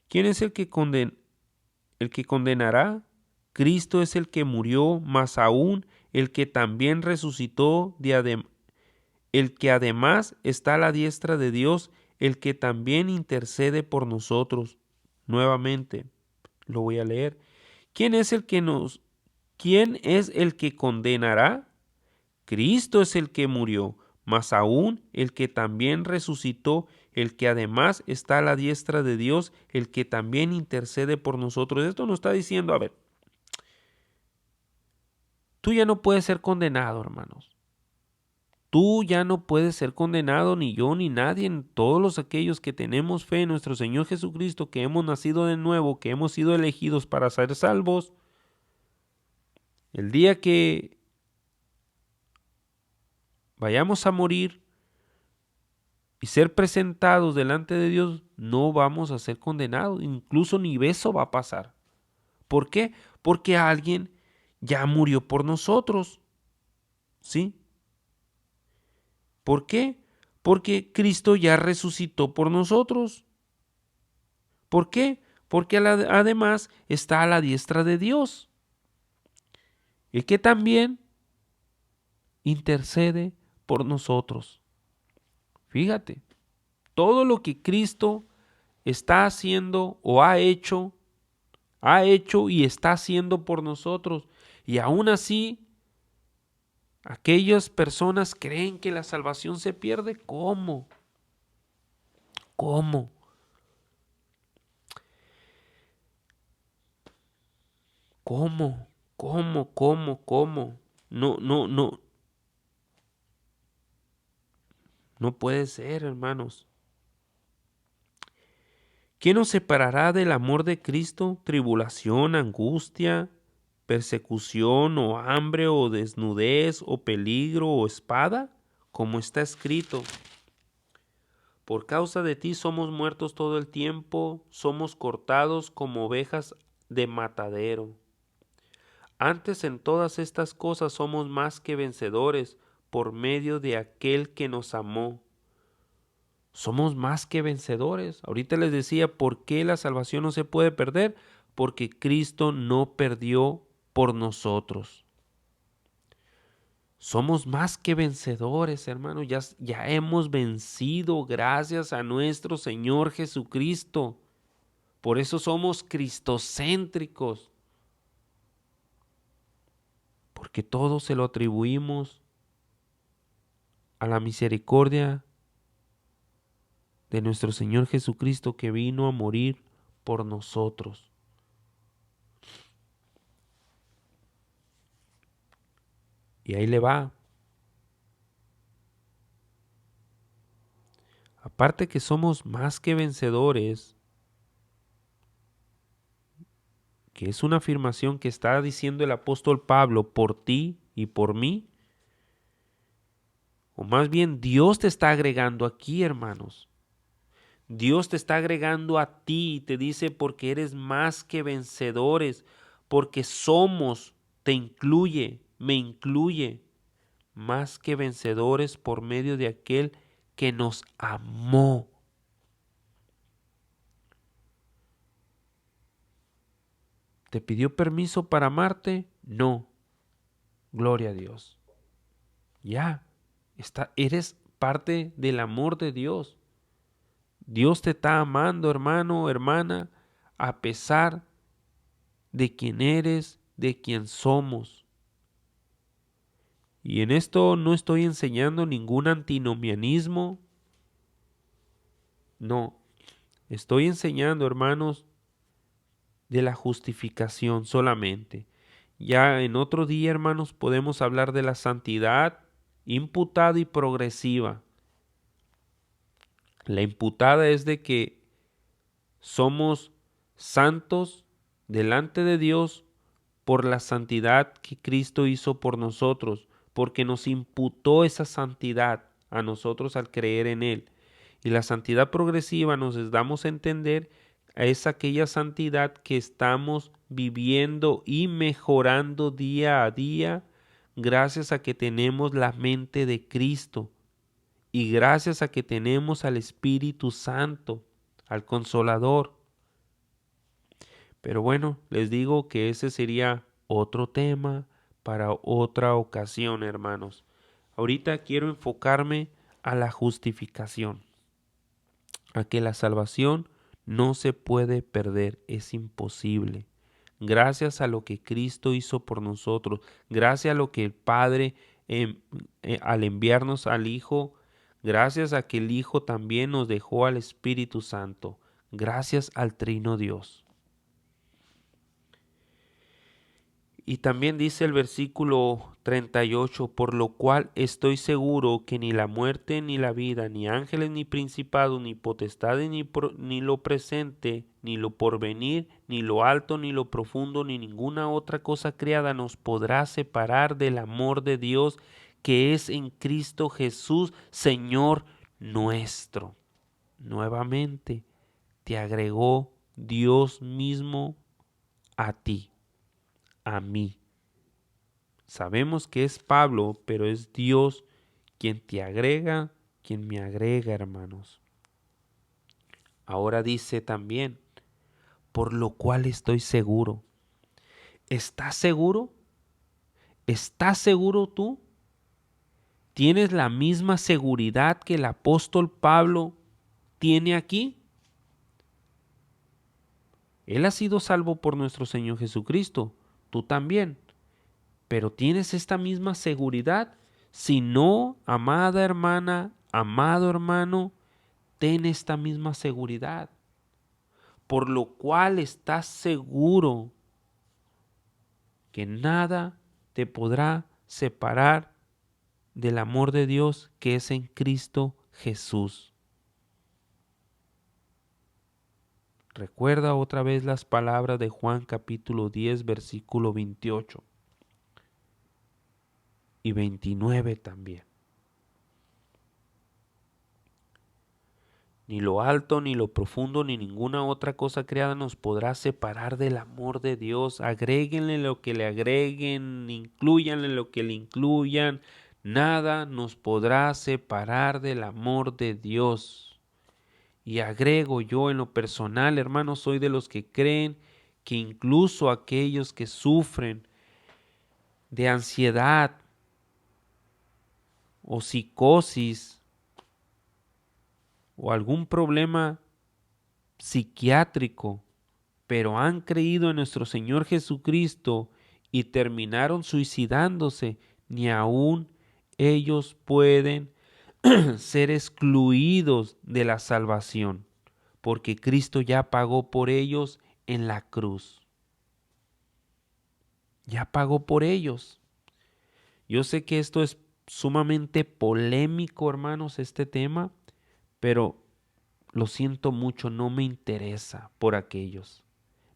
¿Quién es el que condenará? Cristo es el que murió, más aún el que también resucitó, el que además está a la diestra de Dios, el que también intercede por nosotros. Nuevamente, lo voy a leer. ¿Quién es quién es el que condenará? Cristo es el que murió, más aún el que también resucitó, el que además está a la diestra de Dios, el que también intercede por nosotros. Esto nos está diciendo, a ver, tú ya no puedes ser condenado, hermanos. Tú ya no puedes ser condenado, ni yo, ni nadie, todos los aquellos que tenemos fe en nuestro Señor Jesucristo, que hemos nacido de nuevo, que hemos sido elegidos para ser salvos. El día que vayamos a morir y ser presentados delante de Dios, no vamos a ser condenados, incluso ni eso va a pasar. ¿Por qué? Porque alguien ya murió por nosotros, ¿sí? ¿Por qué? Porque Cristo ya resucitó por nosotros. ¿Por qué? Porque además está a la diestra de Dios, el que también intercede por nosotros. Fíjate, todo lo que Cristo está haciendo o ha hecho y está haciendo por nosotros. Y aún así, aquellas personas creen que la salvación se pierde. ¿Cómo? ¿Cómo? ¿Cómo? ¿Cómo? ¿Cómo? ¿Cómo? No, no, no. No puede ser, hermanos. ¿Quién nos separará del amor de Cristo? ¿Tribulación, angustia, persecución o hambre o desnudez o peligro o espada? Como está escrito, por causa de ti somos muertos todo el tiempo, somos cortados como ovejas de matadero. Antes en todas estas cosas somos más que vencedores por medio de aquel que nos amó. Somos más que vencedores. Ahorita les decía por qué la salvación no se puede perder, porque Cristo no perdió por nosotros. Somos más que vencedores, hermanos. Ya hemos vencido gracias a nuestro Señor Jesucristo. Por eso somos cristocéntricos, porque todo se lo atribuimos a la misericordia de nuestro Señor Jesucristo que vino a morir por nosotros. Y ahí le va. Aparte que somos más que vencedores, que es una afirmación que está diciendo el apóstol Pablo por ti y por mí, o más bien Dios te está agregando aquí, hermanos. Dios te está agregando a ti y te dice porque eres más que vencedores, porque somos, te incluye, me incluye, más que vencedores por medio de aquel que nos amó. ¿Te pidió permiso para amarte? No. Gloria a Dios. Ya, eres parte del amor de Dios. Dios te está amando, hermano, hermana, a pesar de quién eres, de quién somos. Y en esto no estoy enseñando ningún antinomianismo. No, estoy enseñando, hermanos, de la justificación solamente. Ya en otro día, hermanos, podemos hablar de la santidad imputada y progresiva. La imputada es de que somos santos delante de Dios por la santidad que Cristo hizo por nosotros, porque nos imputó esa santidad a nosotros al creer en Él. Y la santidad progresiva nos damos a entender es aquella santidad que estamos viviendo y mejorando día a día gracias a que tenemos la mente de Cristo y gracias a que tenemos al Espíritu Santo, al Consolador. Pero bueno, les digo que ese sería otro tema para otra ocasión, hermanos. Ahorita quiero enfocarme a la justificación, a que la salvación no se puede perder, es imposible. Gracias a lo que Cristo hizo por nosotros, gracias a lo que el Padre al enviarnos al Hijo, gracias a que el Hijo también nos dejó al Espíritu Santo, gracias al Trino Dios. Y también dice el versículo 38, por lo cual estoy seguro que ni la muerte, ni la vida, ni ángeles, ni principados, ni potestades, ni lo presente, ni lo porvenir, ni lo alto, ni lo profundo, ni ninguna otra cosa creada nos podrá separar del amor de Dios que es en Cristo Jesús, Señor nuestro. Nuevamente te agregó Dios mismo a ti, a mí. Sabemos que es Pablo, pero es Dios quien te agrega, quien me agrega, hermanos. Ahora dice también, por lo cual estoy seguro. ¿Estás seguro? ¿Estás seguro tú? ¿Tienes la misma seguridad que el apóstol Pablo tiene aquí? Él ha sido salvo por nuestro Señor Jesucristo, tú también. Pero ¿tienes esta misma seguridad? Si no, amada hermana, amado hermano, ten esta misma seguridad, por lo cual estás seguro que nada te podrá separar del amor de Dios que es en Cristo Jesús. Recuerda otra vez las palabras de Juan capítulo 10, versículo 28 y 29 también. Ni lo alto, ni lo profundo, ni ninguna otra cosa creada nos podrá separar del amor de Dios. Agréguenle lo que le agreguen, incluyanle lo que le incluyan. Nada nos podrá separar del amor de Dios. Y agrego yo en lo personal, hermanos, soy de los que creen que incluso aquellos que sufren de ansiedad o psicosis o algún problema psiquiátrico, pero han creído en nuestro Señor Jesucristo y terminaron suicidándose, ni aún ellos pueden ser excluidos de la salvación, porque Cristo ya pagó por ellos en la cruz. Ya pagó por ellos. Yo sé que esto es sumamente polémico, hermanos, este tema, pero lo siento mucho, no me interesa por aquellos.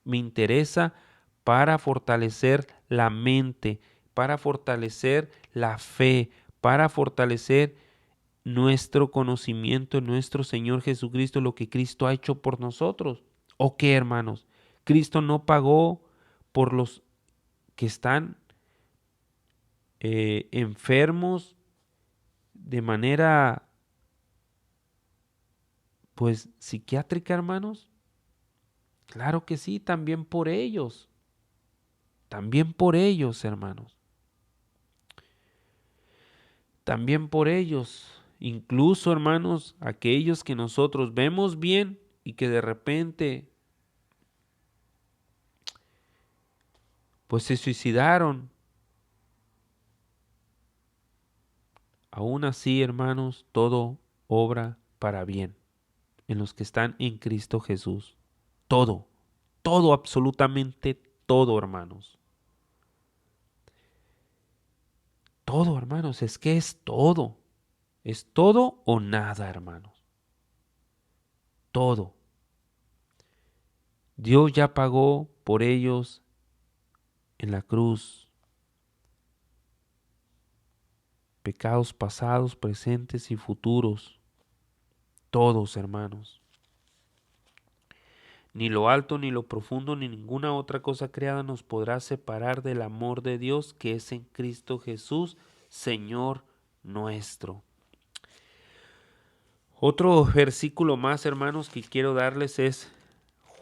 Me interesa para fortalecer la mente, para fortalecer la fe, para fortalecer nuestro conocimiento en nuestro Señor Jesucristo, lo que Cristo ha hecho por nosotros. ¿O qué, hermanos? Cristo no pagó por los que están enfermos de manera, pues, psiquiátrica, hermanos. Claro que sí, también por ellos. también por ellos, hermanos. También por ellos. Incluso, hermanos, aquellos que nosotros vemos bien y que de repente pues se suicidaron. Aún así, hermanos, todo obra para bien en los que están en Cristo Jesús. Todo, todo, absolutamente todo, hermanos. Todo, hermanos, es que es todo. Es todo o nada, hermanos. Todo. Dios ya pagó por ellos en la cruz. Pecados pasados, presentes y futuros. Todos, hermanos. Ni lo alto, ni lo profundo, ni ninguna otra cosa creada nos podrá separar del amor de Dios que es en Cristo Jesús, Señor nuestro. Otro versículo más, hermanos, que quiero darles es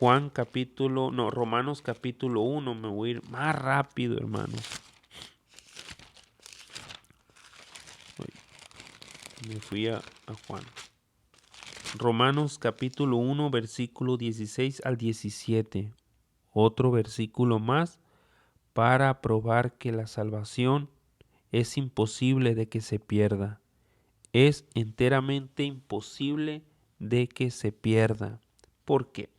Romanos capítulo 1. Me voy a ir más rápido, hermanos. Me fui a Juan. Romanos capítulo 1, versículo 16 al 17. Otro versículo más para probar que la salvación es imposible de que se pierda. Es enteramente imposible de que se pierda. ¿Por qué?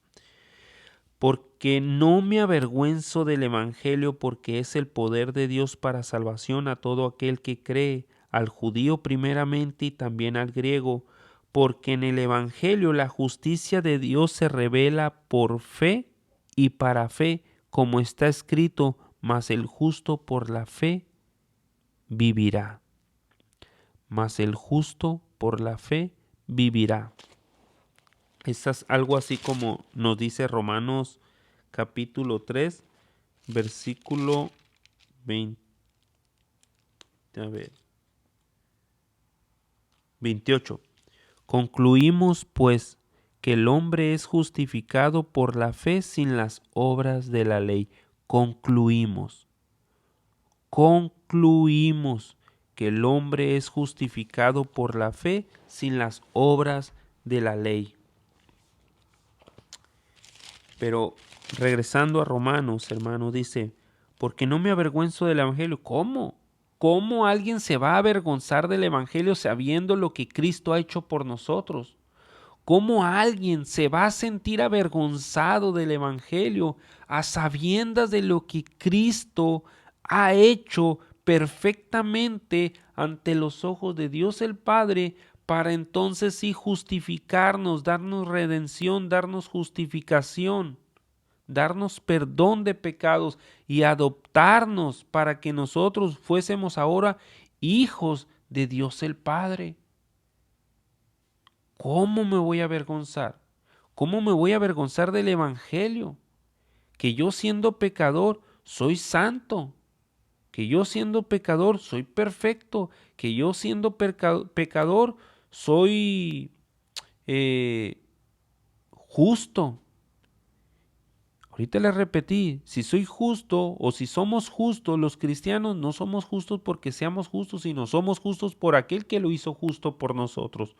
Porque no me avergüenzo del Evangelio, porque es el poder de Dios para salvación a todo aquel que cree, al judío primeramente y también al griego, porque en el Evangelio la justicia de Dios se revela por fe y para fe, como está escrito, mas el justo por la fe vivirá. Mas el justo por la fe vivirá. Esto es algo así como nos dice Romanos capítulo 3, versículo 20, 28. Concluimos pues que el hombre es justificado por la fe sin las obras de la ley. Concluimos que el hombre es justificado por la fe sin las obras de la ley. Pero regresando a Romanos, hermano, dice, porque no me avergüenzo del Evangelio. ¿Cómo? ¿Cómo alguien se va a avergonzar del Evangelio sabiendo lo que Cristo ha hecho por nosotros? ¿Cómo alguien se va a sentir avergonzado del Evangelio a sabiendas de lo que Cristo ha hecho perfectamente ante los ojos de Dios el Padre para entonces sí justificarnos, darnos redención, darnos justificación, darnos perdón de pecados y adoptarnos para que nosotros fuésemos ahora hijos de Dios el Padre? ¿Cómo me voy a avergonzar? ¿Cómo me voy a avergonzar del Evangelio? Que yo siendo pecador soy santo, que yo siendo pecador soy perfecto, que yo siendo pecador soy justo. Ahorita le repetí, si soy justo o si somos justos, los cristianos no somos justos porque seamos justos, sino somos justos por aquel que lo hizo justo por nosotros.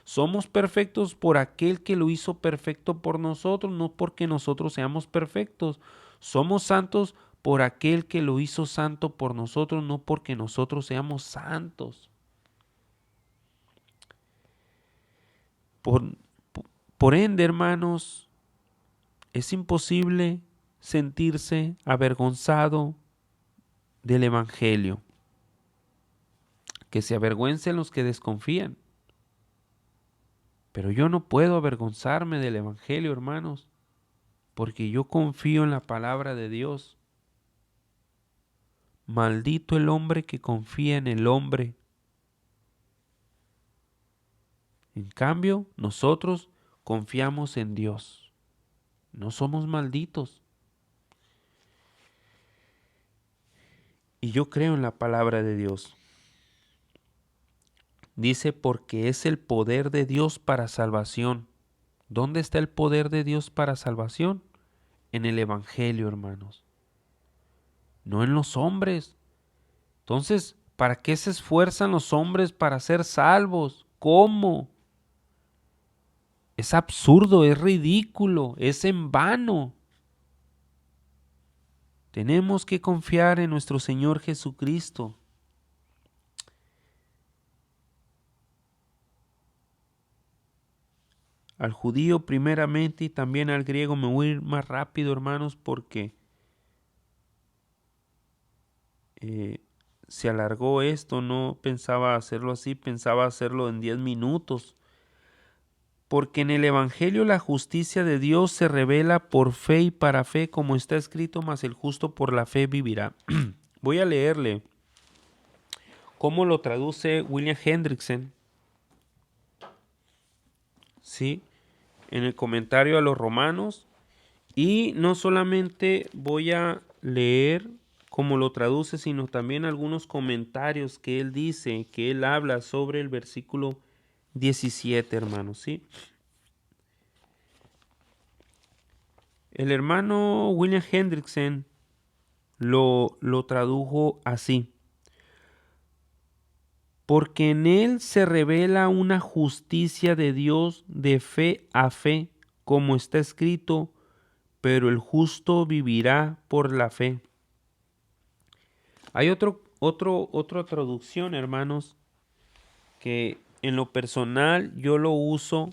Somos perfectos por aquel que lo hizo perfecto por nosotros, no porque nosotros seamos perfectos. Somos santos por aquel que lo hizo santo por nosotros, no porque nosotros seamos santos. Por ende, hermanos, es imposible sentirse avergonzado del Evangelio. Que se avergüencen los que desconfían. Pero yo no puedo avergonzarme del Evangelio, hermanos, porque yo confío en la palabra de Dios. Maldito el hombre que confía en el hombre. En cambio, nosotros confiamos en Dios. No somos malditos. Y yo creo en la palabra de Dios. Dice, porque es el poder de Dios para salvación. ¿Dónde está el poder de Dios para salvación? En el Evangelio, hermanos. no en los hombres. Entonces, ¿para qué se esfuerzan los hombres para ser salvos? ¿Cómo? Es absurdo, es ridículo, es en vano. Tenemos que confiar en nuestro Señor Jesucristo. Al judío primeramente y también al griego. Me voy a ir más rápido, hermanos, porque se alargó esto. No pensaba hacerlo así, pensaba hacerlo en 10 minutos. Porque en el Evangelio la justicia de Dios se revela por fe y para fe, como está escrito, mas el justo por la fe vivirá. Voy a leerle cómo lo traduce William Hendrickson, ¿sí? En el comentario a los Romanos. Y no solamente voy a leer cómo lo traduce, sino también algunos comentarios que él dice, que él habla sobre el versículo 17, hermanos, ¿sí? El hermano William Hendrickson lo tradujo así: porque en él se revela una justicia de Dios de fe a fe, como está escrito, pero el justo vivirá por la fe. Hay otra traducción, hermanos, que en lo personal yo lo uso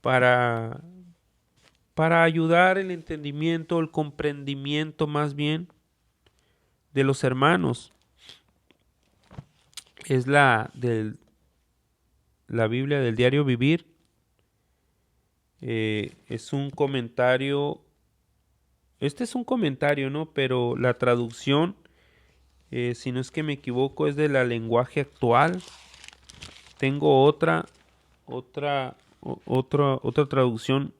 para ayudar el entendimiento, el comprendimiento más bien de los hermanos. Es la Biblia del Diario Vivir. Es un comentario. Este es un comentario, ¿no? Pero la traducción, si no es que me equivoco, es de la Lenguaje Actual. Tengo otra traducción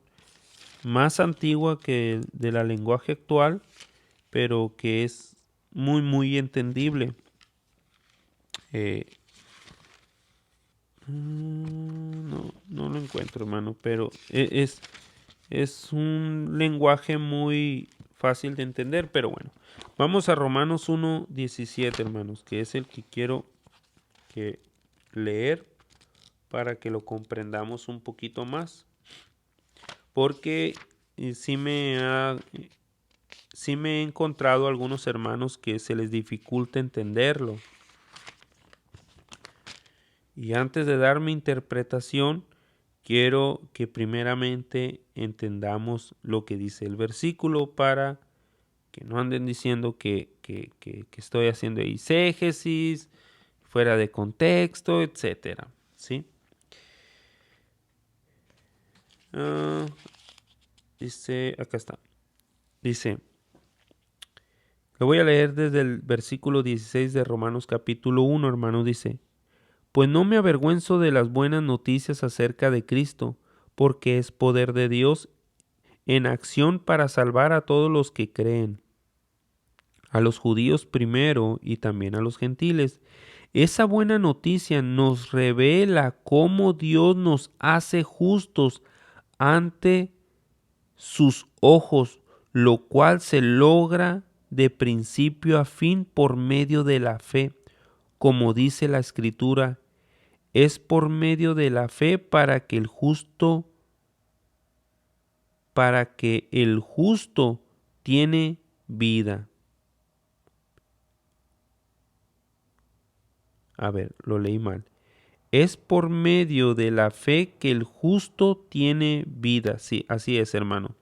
más antigua que de la Lenguaje Actual, pero que es muy entendible. No lo encuentro, hermano, pero es un lenguaje muy fácil de entender, pero bueno. Vamos a Romanos 1:17, hermanos, que es el que quiero leer para que lo comprendamos un poquito más. Porque sí me he encontrado algunos hermanos que se les dificulta entenderlo. Y antes de dar mi interpretación, quiero que primeramente entendamos lo que dice el versículo para que no anden diciendo que estoy haciendo exégesis, fuera de contexto, etcétera, ¿sí? Dice, acá está. Dice, lo voy a leer desde el versículo 16 de Romanos capítulo 1, hermano. Dice: pues no me avergüenzo de las buenas noticias acerca de Cristo, porque es poder de Dios en acción para salvar a todos los que creen, a los judíos primero y también a los gentiles. Esa buena noticia nos revela cómo Dios nos hace justos ante sus ojos, lo cual se logra de principio a fin por medio de la fe, como dice la Escritura: es por medio de la fe para que el justo tiene vida. A ver, lo leí mal. Es por medio de la fe que el justo tiene vida. Sí, así es, hermano.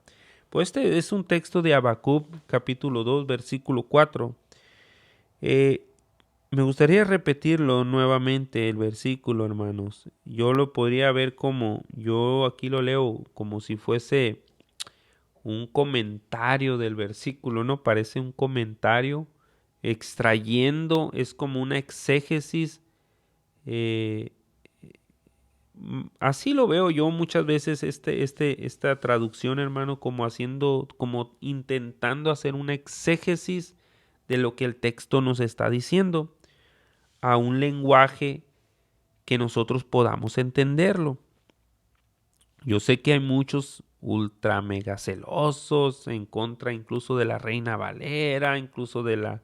Pues este es un texto de Habacuc, capítulo 2, versículo 4. Me gustaría repetirlo nuevamente, el versículo, hermanos. Yo lo podría ver yo aquí lo leo como si fuese un comentario del versículo, ¿no? Parece un comentario extrayendo, es como una exégesis. Así lo veo yo muchas veces esta traducción, hermano, como intentando hacer una exégesis de lo que el texto nos está diciendo a un lenguaje que nosotros podamos entenderlo. Yo sé que hay muchos ultra mega celosos, en contra incluso de la Reina Valera, incluso de la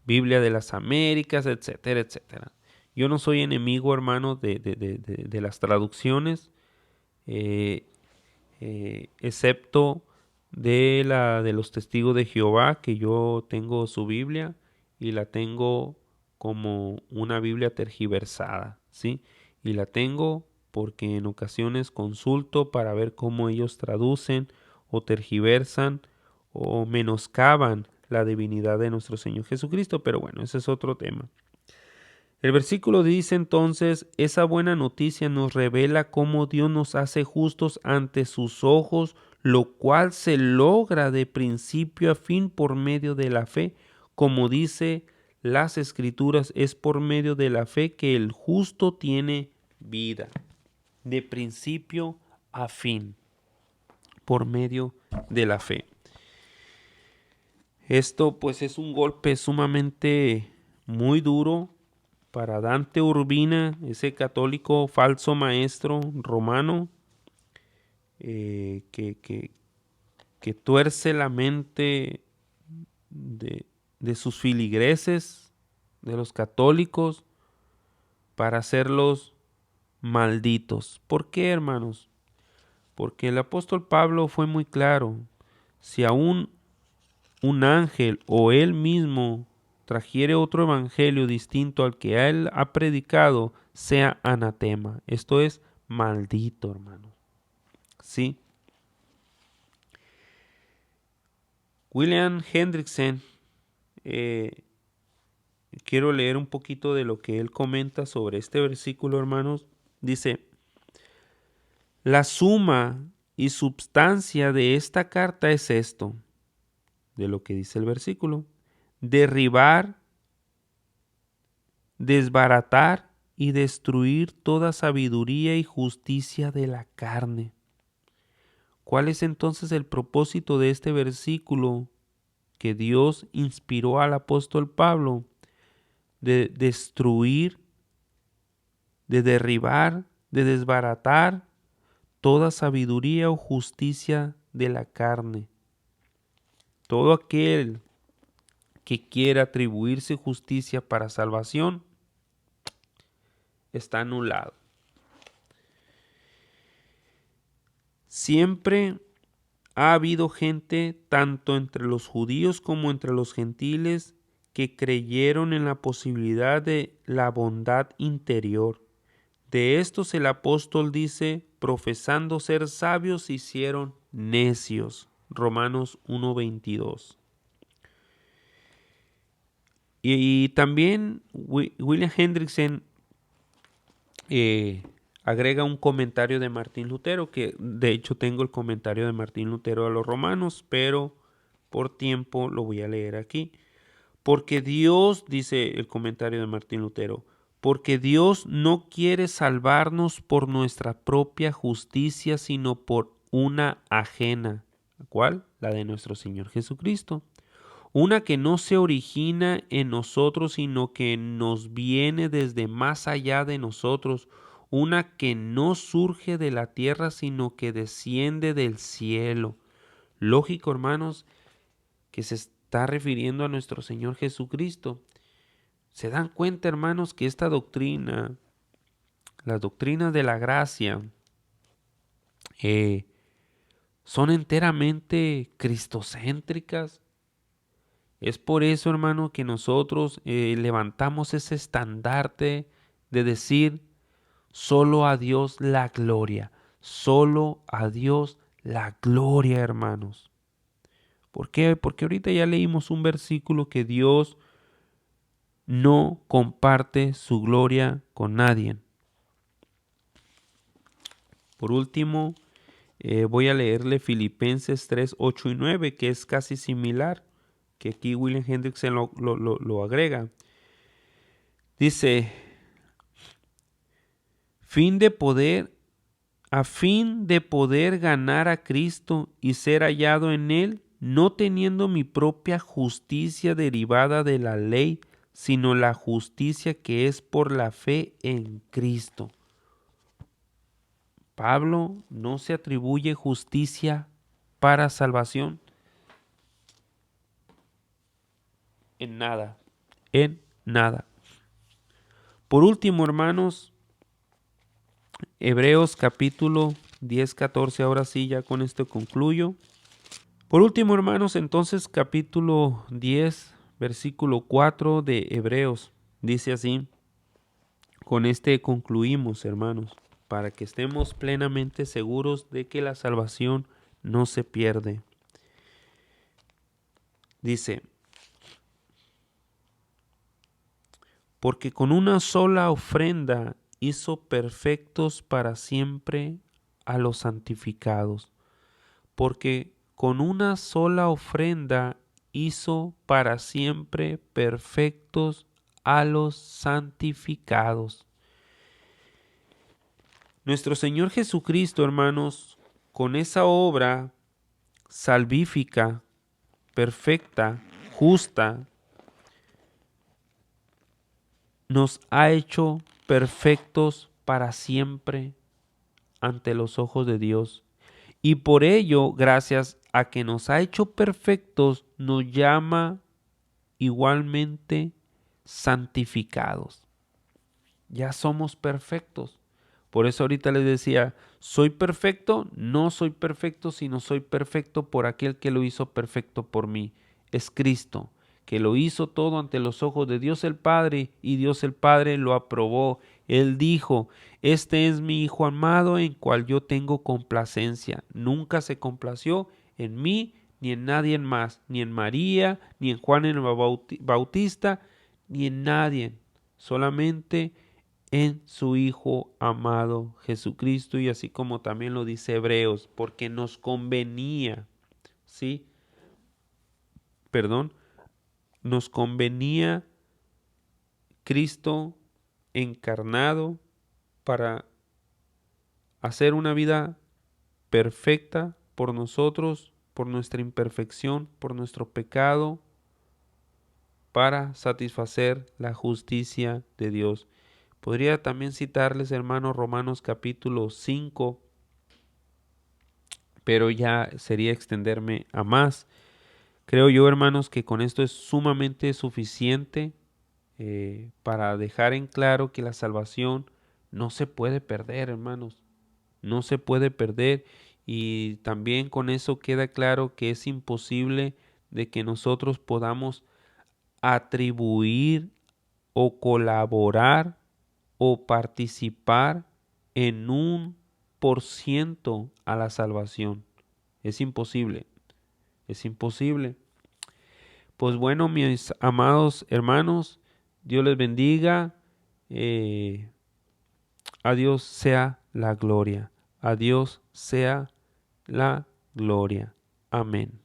Biblia de las Américas, etcétera, etcétera. Yo no soy enemigo, hermano, de las traducciones, excepto de los testigos de Jehová, que yo tengo su Biblia y la tengo como una Biblia tergiversada, ¿sí? Y la tengo porque en ocasiones consulto para ver cómo ellos traducen o tergiversan o menoscaban la divinidad de nuestro Señor Jesucristo, pero bueno, ese es otro tema. El versículo dice entonces, esa buena noticia nos revela cómo Dios nos hace justos ante sus ojos, lo cual se logra de principio a fin por medio de la fe. Como dice las Escrituras, es por medio de la fe que el justo tiene vida. De principio a fin, por medio de la fe. Esto pues es un golpe sumamente muy duro para Dante Urbina, ese católico falso maestro romano que tuerce la mente de sus filigreses, de los católicos, para hacerlos malditos. ¿Por qué, hermanos? Porque el apóstol Pablo fue muy claro. Si aún un ángel o él mismo trajere otro evangelio distinto al que él ha predicado, sea anatema. Esto es maldito, hermano. ¿Sí? William Hendrickson, quiero leer un poquito de lo que él comenta sobre este versículo, hermanos. Dice, la suma y substancia de esta carta es esto, de lo que dice el versículo: derribar, desbaratar y destruir toda sabiduría y justicia de la carne. ¿Cuál es entonces el propósito de este versículo que Dios inspiró al apóstol Pablo? De destruir, de derribar, de desbaratar toda sabiduría o justicia de la carne. Todo aquel que quiera atribuirse justicia para salvación está anulado. Siempre ha habido gente, tanto entre los judíos como entre los gentiles, que creyeron en la posibilidad de la bondad interior. De estos el apóstol dice, profesando ser sabios, se hicieron necios. Romanos 1:22. Y también William Hendrickson agrega un comentario de Martín Lutero, que de hecho tengo el comentario de Martín Lutero a los Romanos, pero por tiempo lo voy a leer aquí. Porque Dios, dice el comentario de Martín Lutero, porque Dios no quiere salvarnos por nuestra propia justicia, sino por una ajena. ¿Cuál? La de nuestro Señor Jesucristo. Una que no se origina en nosotros, sino que nos viene desde más allá de nosotros. Una que no surge de la tierra, sino que desciende del cielo. Lógico, hermanos, que se está refiriendo a nuestro Señor Jesucristo. ¿Se dan cuenta, hermanos, que esta doctrina, las doctrinas de la gracia, son enteramente cristocéntricas? Es por eso, hermano, que nosotros levantamos ese estandarte de decir, solo a Dios la gloria, solo a Dios la gloria, hermanos. ¿Por qué? Porque ahorita ya leímos un versículo que Dios no comparte su gloria con nadie. Por último, voy a leerle Filipenses 3, 8 y 9, que es casi similar, que aquí William Hendrickson lo agrega. Dice, a fin de poder ganar a Cristo y ser hallado en Él, no teniendo mi propia justicia derivada de la ley, sino la justicia que es por la fe en Cristo. Pablo no se atribuye justicia para salvación en nada, en nada. Por último, hermanos, Hebreos capítulo 10, 14, ahora sí, ya con esto concluyo. Por último, hermanos, entonces capítulo 10, versículo 4 de Hebreos, dice así, con este concluimos, hermanos, para que estemos plenamente seguros de que la salvación no se pierde. Dice, porque con una sola ofrenda hizo perfectos para siempre a los santificados, porque con una sola ofrenda hizo para siempre perfectos a los santificados. Nuestro Señor Jesucristo, hermanos, con esa obra salvífica, perfecta, justa, nos ha hecho perfectos para siempre ante los ojos de Dios. Y por ello, gracias a que nos ha hecho perfectos, nos llama igualmente santificados. Ya somos perfectos. Por eso ahorita les decía, ¿soy perfecto? No soy perfecto, sino soy perfecto por aquel que lo hizo perfecto por mí. Es Cristo, que lo hizo todo ante los ojos de Dios el Padre, y Dios el Padre lo aprobó. Él dijo, este es mi Hijo amado en cual yo tengo complacencia. Nunca se complació en mí, ni en nadie más, ni en María, ni en Juan el Bautista, ni en nadie. Solamente en su Hijo amado Jesucristo, y así como también lo dice Hebreos, porque nos convenía, ¿sí? Perdón, nos convenía Cristo encarnado para hacer una vida perfecta por nosotros, por nuestra imperfección, por nuestro pecado, para satisfacer la justicia de Dios. Podría también citarles, hermanos, Romanos capítulo 5, pero ya sería extenderme a más. Creo yo, hermanos, que con esto es sumamente suficiente para dejar en claro que la salvación no se puede perder, hermanos. No se puede perder, y también con eso queda claro que es imposible de que nosotros podamos atribuir o colaborar o participar en 1% a la salvación. Es imposible, es imposible. Pues bueno, mis amados hermanos, Dios les bendiga. A Dios sea la gloria. A Dios sea la gloria. Amén.